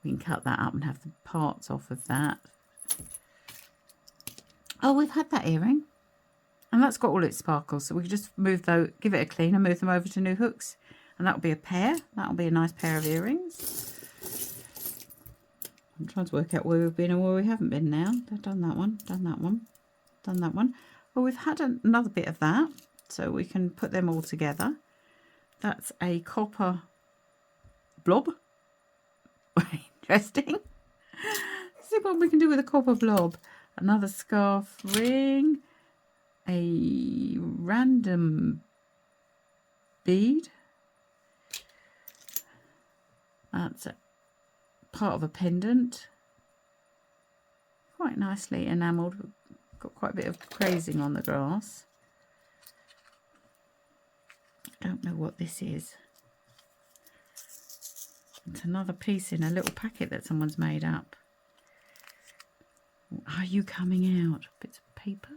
we can cut that up and have the parts off of that. Oh, we've had that earring. And that's got all its sparkles. So we can just move those, give it a clean and move them over to new hooks. And that'll be a pair. That'll be a nice pair of earrings. I'm trying to work out where we've been and where we haven't been now. I've done that one, done that one, done that one. Well, we've had another bit of that, so we can put them all together. That's a copper blob. Interesting. See what we can do with a copper blob. Another scarf ring. A random bead. That's a part of a pendant, quite nicely enamelled. Got quite a bit of crazing on the grass. Don't know what this is. It's another piece in a little packet that someone's made up. Are you coming out? Bits of paper.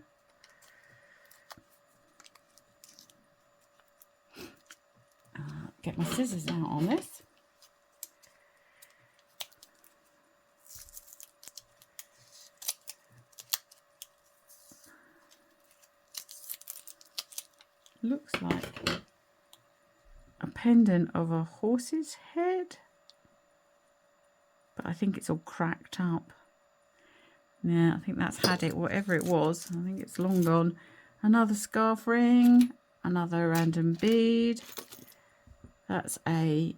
Get my scissors out on this. Looks like a pendant of a horse's head, but I think it's all cracked up. Yeah, I think that's had it, whatever it was. I think it's long gone. Another scarf ring, another random bead. That's a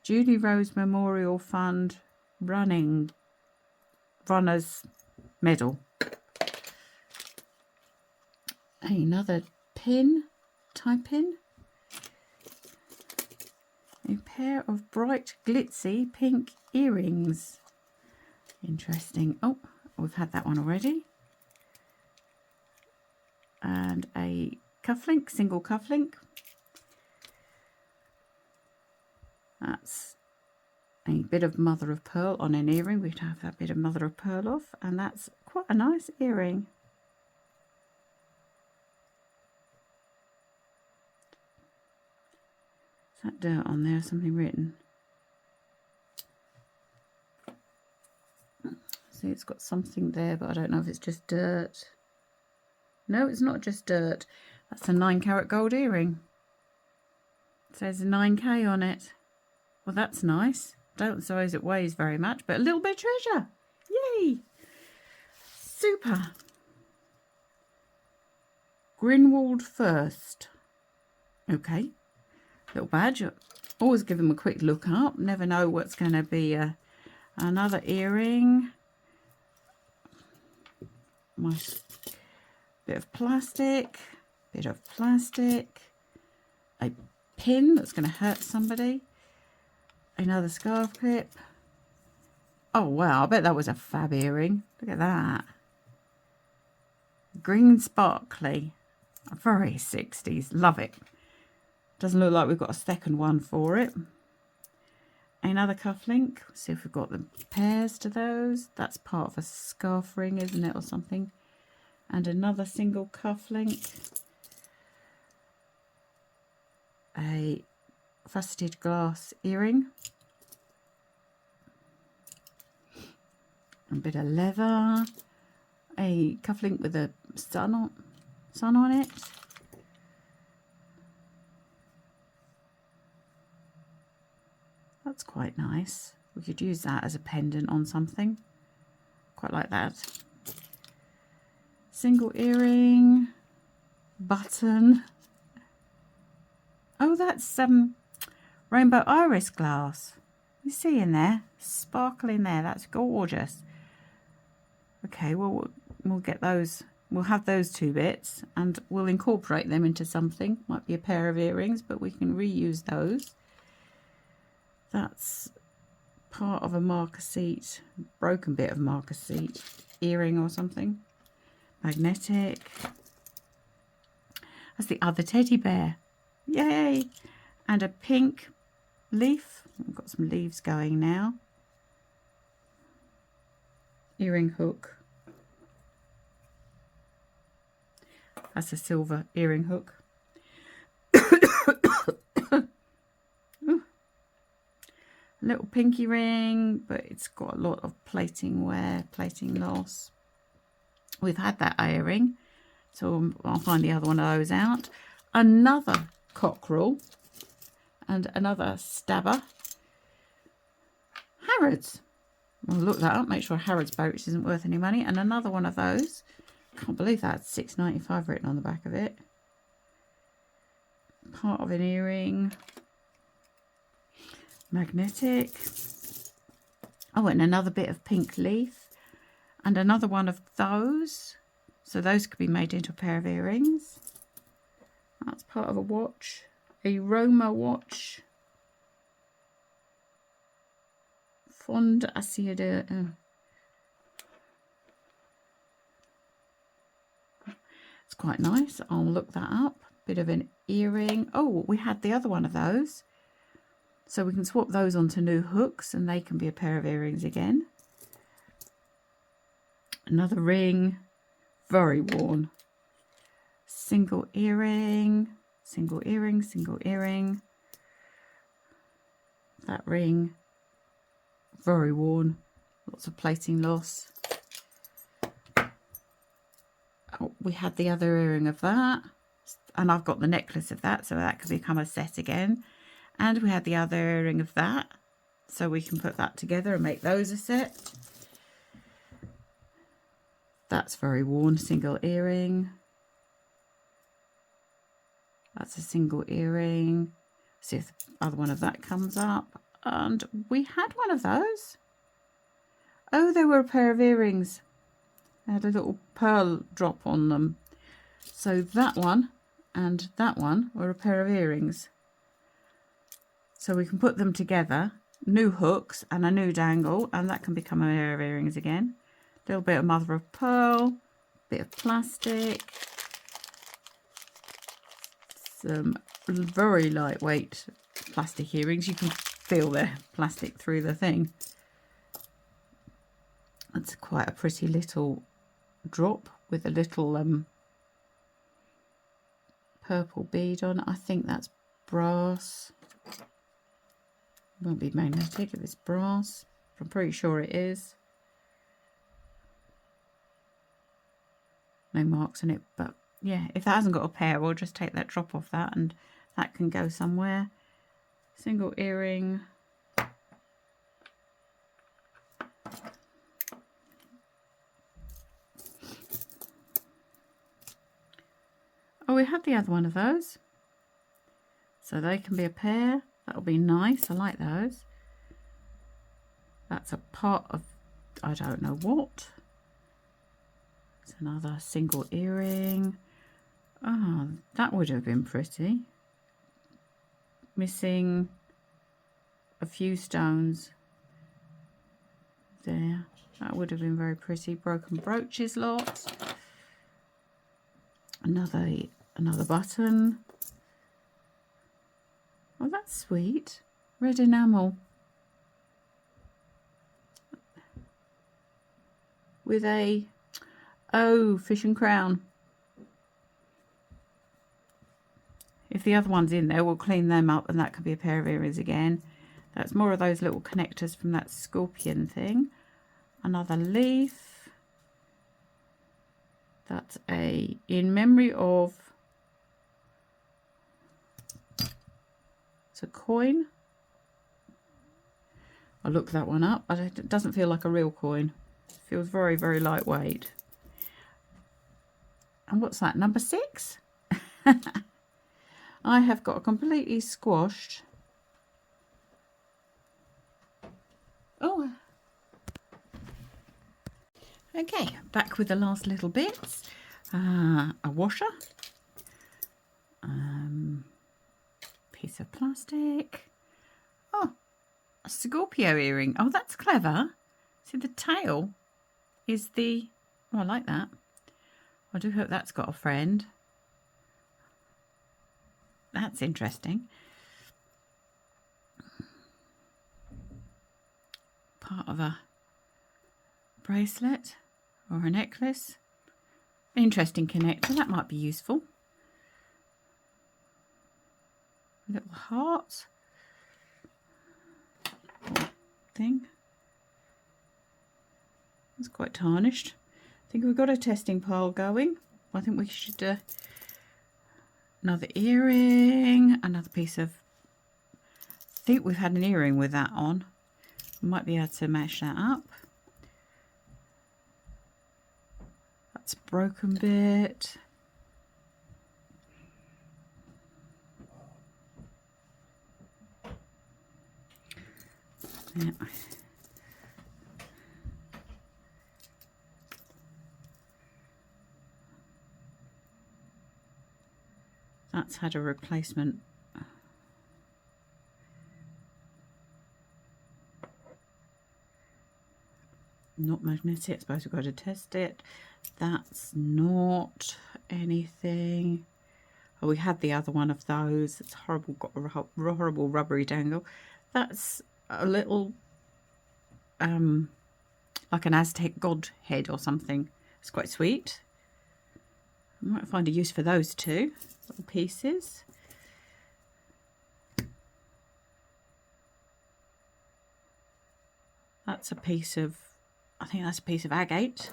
Julie Rose Memorial Fund runner's medal. Another pin. Tie pin, a pair of bright glitzy pink earrings. Interesting. Oh, we've had that one already. And a cufflink, single cufflink. That's a bit of mother of pearl on an earring. We'd have that bit of mother of pearl off, and that's quite a nice earring. Is that dirt on there? Something written? See, it's got something there, but I don't know if it's just dirt. No, it's not just dirt. That's a 9-carat gold earring. It says 9K on it. Well, that's nice. Don't suppose it weighs very much, but a little bit of treasure. Yay! Super. Grinwald first. Okay. Little badge. Always give them a quick look up. Never know what's going to be another earring. Bit of plastic. A pin that's going to hurt somebody. Another scarf clip. Oh wow, I bet that was a fab earring. Look at that. Green sparkly. Very 60s. Love it. Doesn't look like we've got a second one for it. Another cufflink. See if we've got the pairs to those. That's part of a scarf ring, isn't it, or something? And another single cufflink. A faceted glass earring. A bit of leather. A cufflink with a sun on it. That's quite nice. We could use that as a pendant on something. Quite like that. Single earring. Button. Oh, that's rainbow iris glass. You see in there? Sparkle in there. That's gorgeous. Okay, well, we'll get those. We'll have those two bits and we'll incorporate them into something. Might be a pair of earrings, but we can reuse those. That's part of a marker seat, broken bit of marker seat, earring or something. Magnetic. That's the other teddy bear. Yay! And a pink leaf. We've got some leaves going now. Earring hook. That's a silver earring hook. Little pinky ring, but it's got a lot of plating wear, plating loss. We've had that earring, so I'll find the other one of those out. Another cockerel and another stabber. Harrods. We'll look that up, make sure Harrods brooch isn't worth any money. And another one of those. Can't believe that's $6.95 written on the back of it. Part of an earring. Magnetic. Oh, and another bit of pink leaf. And another one of those. So those could be made into a pair of earrings. That's part of a watch. A Roma watch. Fond Assiede. It's quite nice. I'll look that up. Bit of an earring. Oh, we had the other one of those. So we can swap those onto new hooks and they can be a pair of earrings again. Another ring. Very worn. Single earring. Single earring. Single earring. That ring. Very worn. Lots of plating loss. Oh, we had the other earring of that. And I've got the necklace of that, so that could become a set again. And we had the other earring of that, so we can put that together and make those a set. That's very worn. Single earring. That's a single earring. See if the other one of that comes up. And we had one of those. Oh, they were a pair of earrings. They had a little pearl drop on them. So that one and that one were a pair of earrings. So we can put them together, new hooks and a new dangle, and that can become a pair of earrings again. little bit of mother of pearl, bit of plastic, some very lightweight plastic earrings. You can feel the plastic through the thing. That's quite a pretty little drop with a little purple bead on. I think that's brass. Won't be magnetic if it's brass. I'm pretty sure it is. No marks on it, but yeah, if that hasn't got a pair, we'll just take that drop off that and that can go somewhere. Single earring. Oh, we had the other one of those. So they can be a pair. That'll be nice. I like those. That's a part of, I don't know what. It's another single earring. Oh, that would have been pretty. Missing a few stones there. That would have been very pretty. Broken brooches lot. Another button. Oh, that's sweet. Red enamel. With a, oh, fish and crown. If the other one's in there, we'll clean them up and that could be a pair of earrings again. That's more of those little connectors from that scorpion thing. Another leaf. That's a in memory of, it's a coin. I'll look that one up. It doesn't feel like a real coin. It feels very, very lightweight. And what's that, number 6? I have got a completely squashed. Oh. Okay, back with the last little bits. A washer. Piece of plastic. Oh, a Scorpio earring. Oh, that's clever. See, the tail is the... Oh, I like that. I do hope that's got a friend. That's interesting. Part of a bracelet or a necklace. Interesting connector. That might be useful. A little heart thing. It's quite tarnished. I think we've got a testing pile going. I think we should another earring, another piece of, I think we've had an earring with that on. We might be able to match that up. That's a broken bit. Yeah. That's had a replacement. Not magnetic. I suppose we've got to test it. That's not anything. Oh, we had the other one of those. It's horrible. Got a horrible rubbery dangle. That's a little like an Aztec god head or something. It's quite sweet. I might find a use for those two little pieces. That's a piece of, I think that's a piece of agate.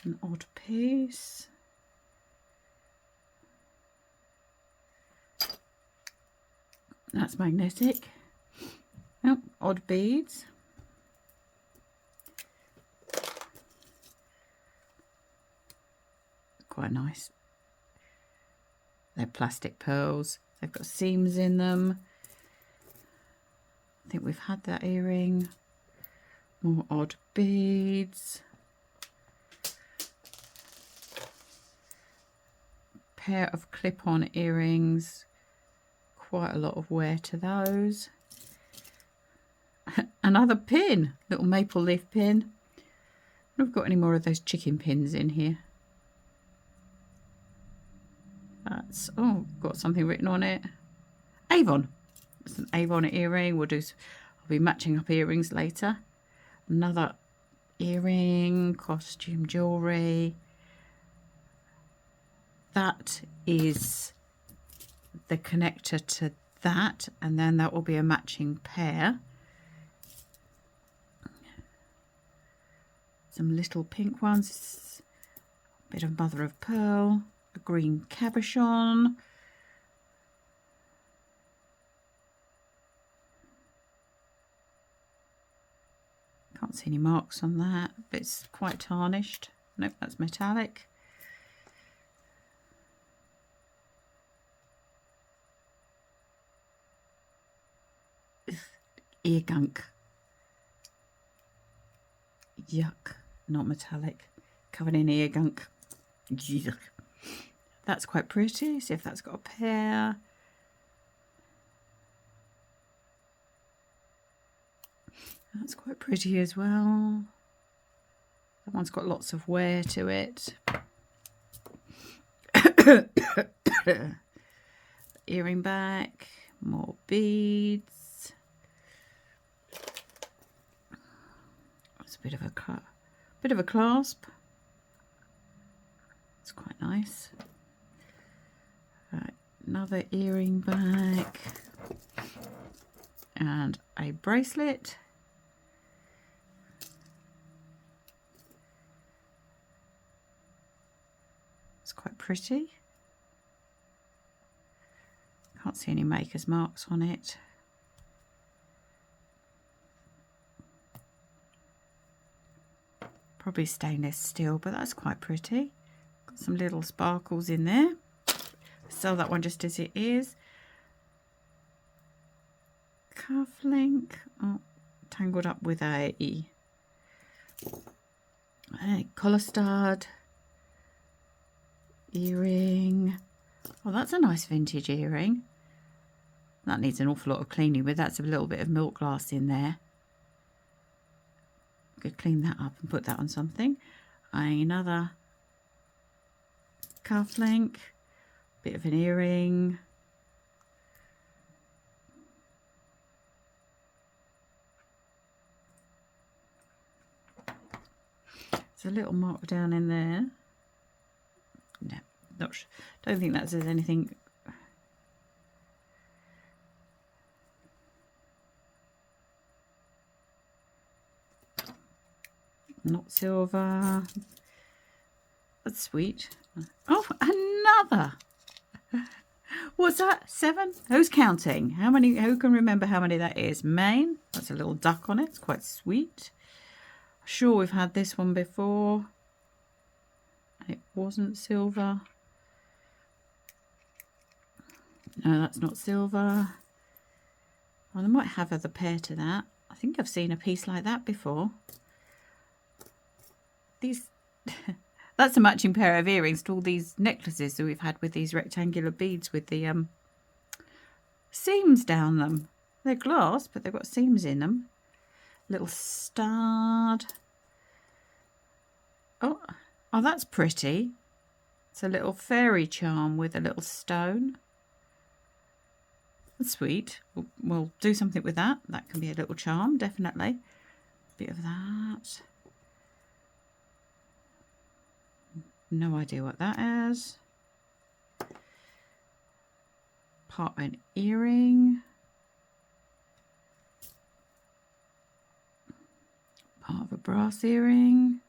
An odd piece. That's magnetic. Oh, odd beads. Quite nice. They're plastic pearls. They've got seams in them. I think we've had that earring. More odd beads. Pair of clip-on earrings. Quite a lot of wear to those. another pin, little maple leaf pin. I don't know if I've got any more of those chicken pins in here. That's, oh, got something written on it. Avon. It's an Avon earring. I'll be matching up earrings later. Another earring, costume jewellery. That is the connector to that, and then that will be a matching pair. Some little pink ones, a bit of mother of pearl, a green cabochon. Can't see any marks on that, but it's quite tarnished. Nope, that's metallic. Ear gunk. Yuck, not metallic. Covered in ear gunk. Yuck. That's quite pretty. See if that's got a pair. That's quite pretty as well. That one's got lots of wear to it. Earring back, more beads. It's a bit of a clasp. It's quite nice. Right, another earring back and a bracelet. It's quite pretty. Can't see any maker's marks on it. Probably stainless steel, but that's quite pretty. Got some little sparkles in there. Sell that one just as it is. Cufflink. Oh, tangled up with a collar stud. Earring. Oh, that's a nice vintage earring. That needs an awful lot of cleaning with. That's a little bit of milk glass in there. Could clean that up and put that on something. Another cufflink. Bit of an earring. There's a little mark down in there. No, don't think that says anything. Not silver. That's sweet. Oh, another. What's that? 7? Who's counting? How many? Who can remember how many that is? Maine. That's a little duck on it. It's quite sweet. Sure, we've had this one before. It wasn't silver. No, that's not silver. Well, I might have other pair to that. I think I've seen a piece like that before. These, that's a matching pair of earrings to all these necklaces that we've had with these rectangular beads with the seams down them. They're glass, but they've got seams in them. Little stud. Oh, that's pretty. It's a little fairy charm with a little stone. That's sweet. We'll do something with that. That can be a little charm, definitely. Bit of that. No idea what that is. Part of an earring. Part of a brass earring.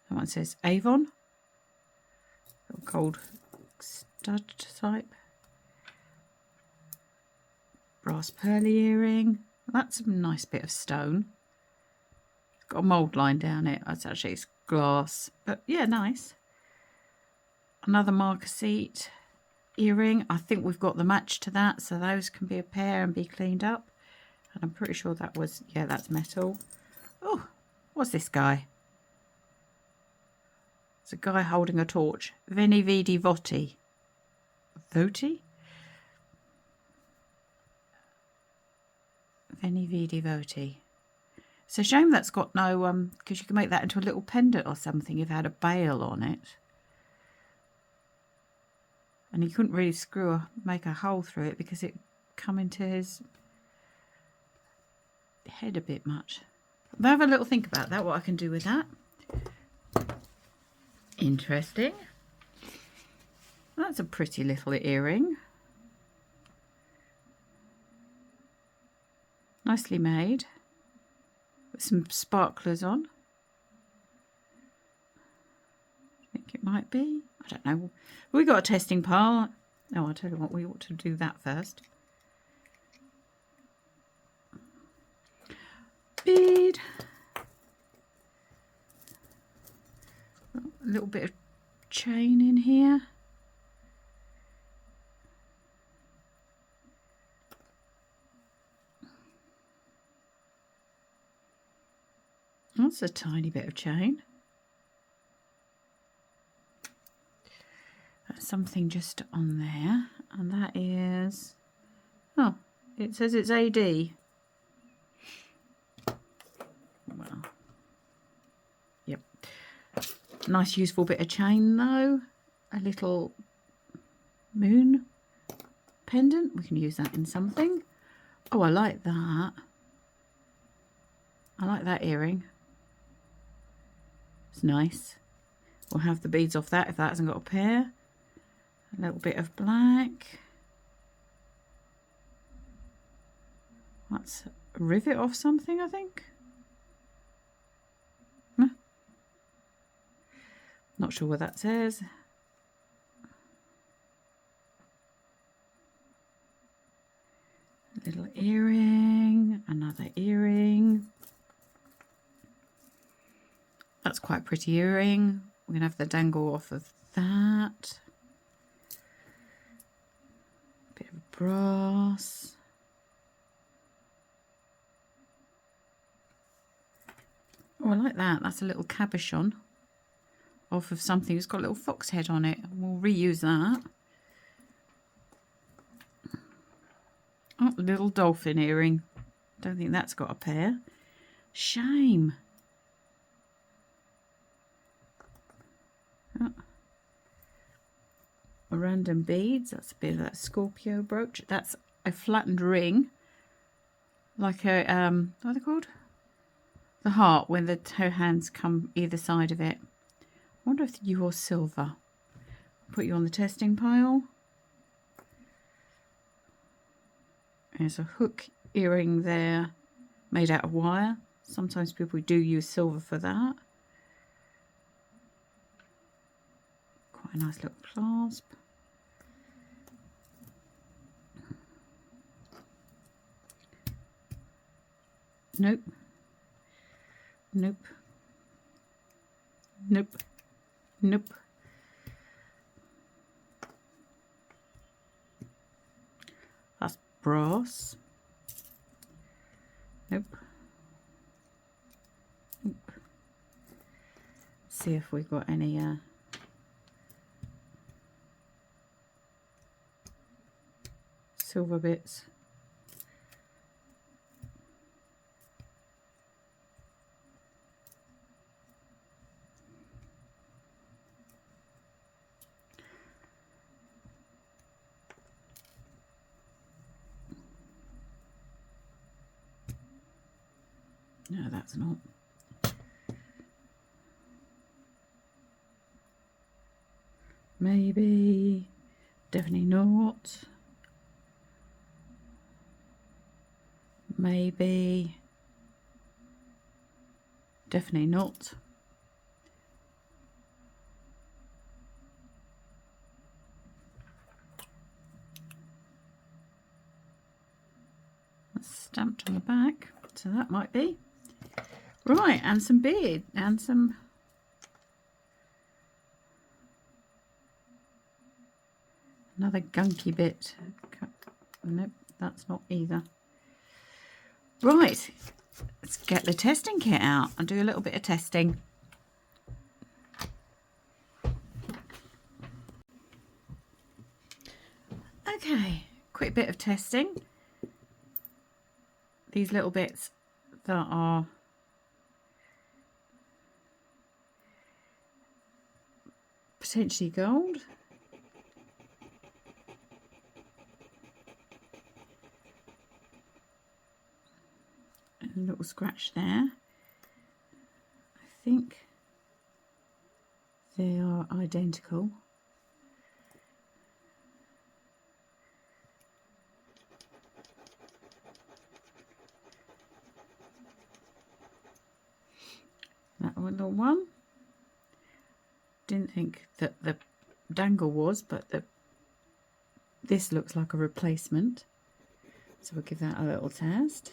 That one says Avon. Little gold stud type. Brass pearly earring. That's a nice bit of stone. It's got a mould line down it. It's glass, but yeah, nice. Another marker seat earring. I think we've got the match to that, so those can be a pair and be cleaned up. And I'm pretty sure that was, yeah, that's metal. Oh, what's this guy? It's a guy holding a torch. Veni vidi voti. Voti? Any V devotee. It's a shame that's got no, because you can make that into a little pendant or something if it had a bail on it. And he couldn't really make a hole through it because it come into his head a bit much. But have a little think about that, what I can do with that. Interesting. That's a pretty little earring. Nicely made. With some sparklers on. I think it might be. I don't know. We got a testing pile. Oh, I'll tell you what, we ought to do that first. Bead. A little bit of chain in here. That's a tiny bit of chain. That's something just on there. And that is... Oh, it says it's AD. Well, yep. Nice useful bit of chain though. A little moon pendant. We can use that in something. Oh, I like that. I like that earring. It's nice. We'll have the beads off that if that hasn't got a pair. A little bit of black. That's a rivet off something, I think. Huh? Not sure what that says. A little earring, another earring. That's quite a pretty earring. We're going to have the dangle off of that. Bit of brass. Oh, I like that. That's a little cabochon off of something. It's got a little fox head on it. We'll reuse that. Oh, little dolphin earring. Don't think that's got a pair. Shame. Oh. Random beads. That's a bit of that Scorpio brooch. That's a flattened ring. Like a, what are they called? The heart, when the two hands come either side of it. I wonder if you're silver. Put you on the testing pile. There's a hook earring there made out of wire. Sometimes people do use silver for that. Quite a nice little clasp. Nope. Nope. Nope. Nope. That's brass. Nope. Nope. See if we've got any silver bits. No, that's not. Maybe. Definitely not. Maybe. Definitely not. That's stamped on the back, so that might be. Right, and some bead and some another gunky bit. Nope, that's not either. Right, let's get the testing kit out and do a little bit of testing. Okay, quick bit of testing. these little bits that are potentially gold. And a little scratch there. I think they are identical. That little one. Didn't think that the dangle was, but this looks like a replacement. So we'll give that a little test.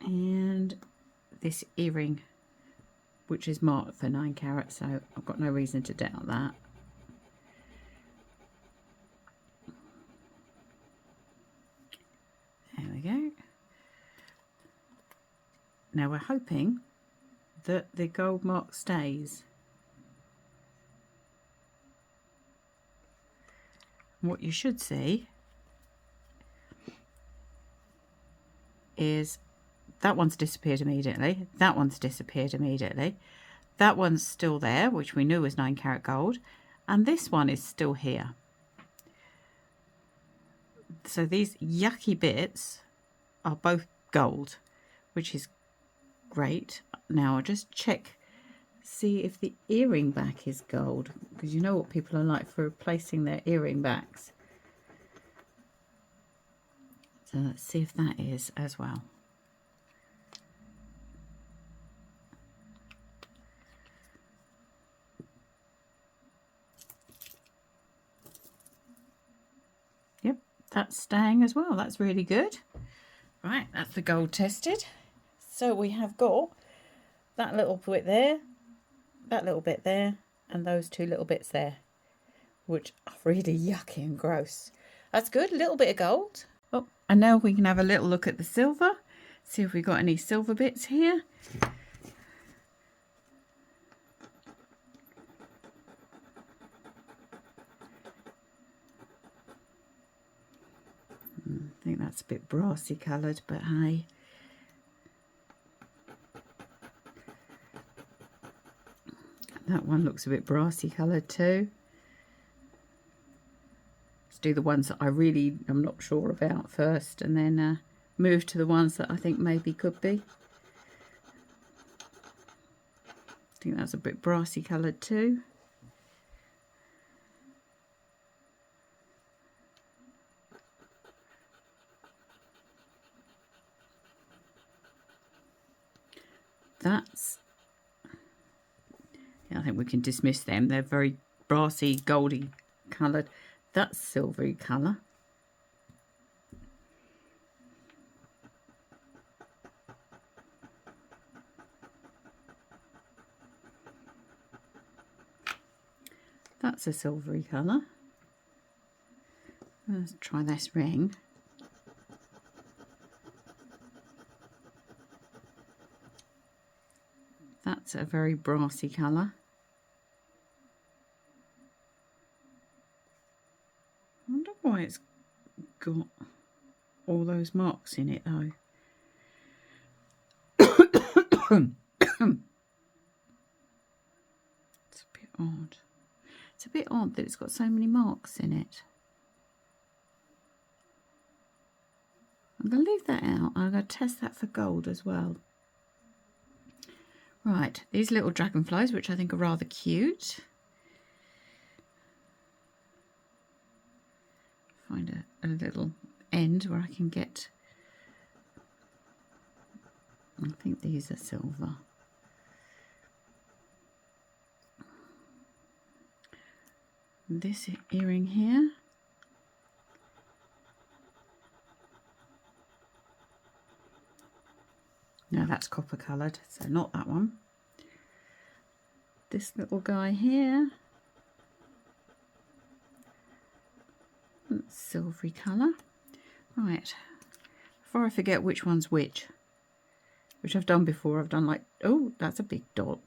And this earring, which is marked for 9 carat, so I've got no reason to doubt that. There we go. Now we're hoping that the gold mark stays. What you should see is that one's disappeared immediately, that one's disappeared immediately, that one's still there, which we knew was 9 carat gold, and this one is still here. So these yucky bits are both gold, which is great. Now I'll just check, see if the earring back is gold, because you know what people are like for replacing their earring backs. So let's see if that is as well. Yep, that's staying as well. That's really good. Right, that's the gold tested. So we have got that little bit there, that little bit there, and those two little bits there, which are really yucky and gross. That's good, a little bit of gold. Oh, and now we can have a little look at the silver, see if we've got any silver bits here. I think that's a bit brassy coloured, but hey. That one looks a bit brassy coloured too. Let's do the ones that I really am not sure about first, and then move to the ones that I think maybe could be. I think that's a bit brassy coloured too. That's, yeah, I think we can dismiss them. They're very brassy, goldy coloured. That's silvery colour. That's a silvery colour. Let's try this ring. That's a very brassy colour. I wonder why it's got all those marks in it though. It's a bit odd. It's a bit odd that it's got so many marks in it. I'm going to leave that out. I'm going to test that for gold as well. Right, these little dragonflies, which I think are rather cute. Find a little end where I can get, I think these are silver. This earring here. No, that's copper coloured, so not that one. This little guy here. Silvery colour. Right, before I forget which one's which I've done before, I've done like, oh, that's a big dot.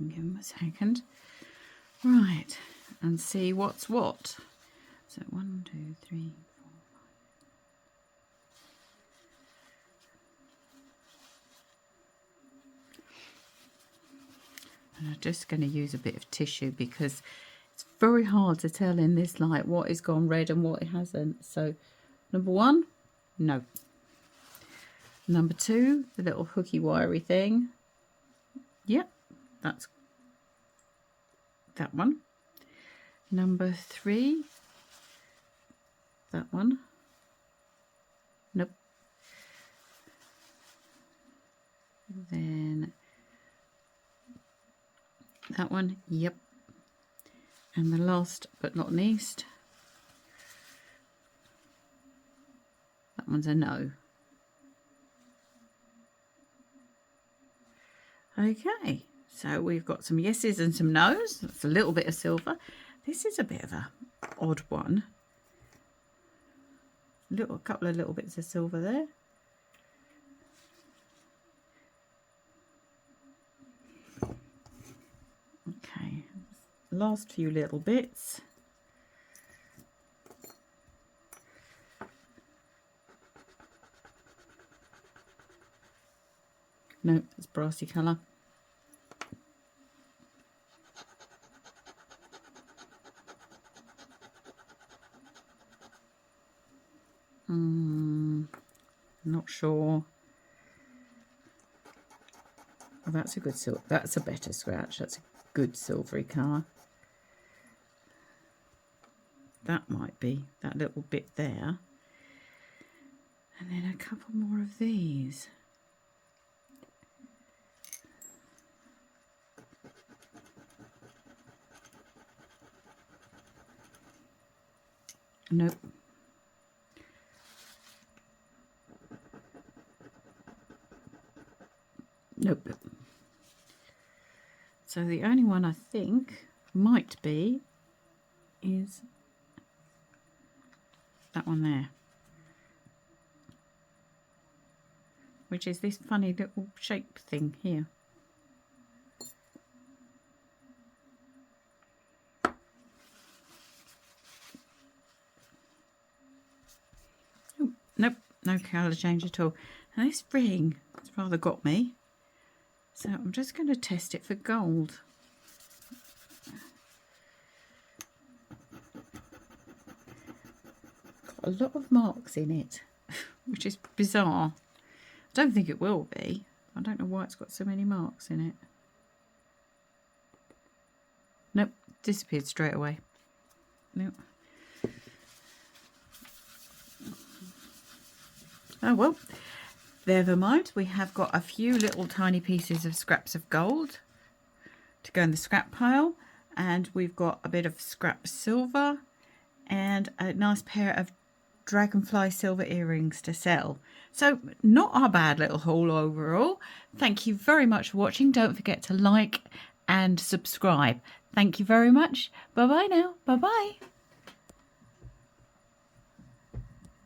Give them a second. Right, and see what's what. So 1, 2, 3, 4, 5. And I'm just going to use a bit of tissue because it's very hard to tell in this light what has gone red and what it hasn't. So number 1, no. Number 2, the little hooky wiry thing. Yep, that's that one. Number 3, that one. Nope. Then that one, yep. And the last but not least, that one's a no. Okay, so we've got some yeses and some nos. That's a little bit of silver. This is a bit of a odd one. A couple of little bits of silver there. Okay, last few little bits. Nope, it's brassy colour. Not sure. Oh, that's a good silver. That's a better scratch. That's a good silvery colour. That might be that little bit there. And then a couple more of these. Nope. Nope. So the only one I think might be is that one there, which is this funny little shape thing here. Oh, nope, no colour change at all. And this ring has rather got me. So I'm just going to test it for gold. Got a lot of marks in it, which is bizarre. I don't think it will be. I don't know why it's got so many marks in it. Nope, disappeared straight away. Nope. Oh well. Never mind, we have got a few little tiny pieces of scraps of gold to go in the scrap pile, and we've got a bit of scrap silver and a nice pair of dragonfly silver earrings to sell. So not a bad little haul overall. Thank you very much for watching. Don't forget to like and subscribe. Thank you very much. Bye bye now. Bye bye.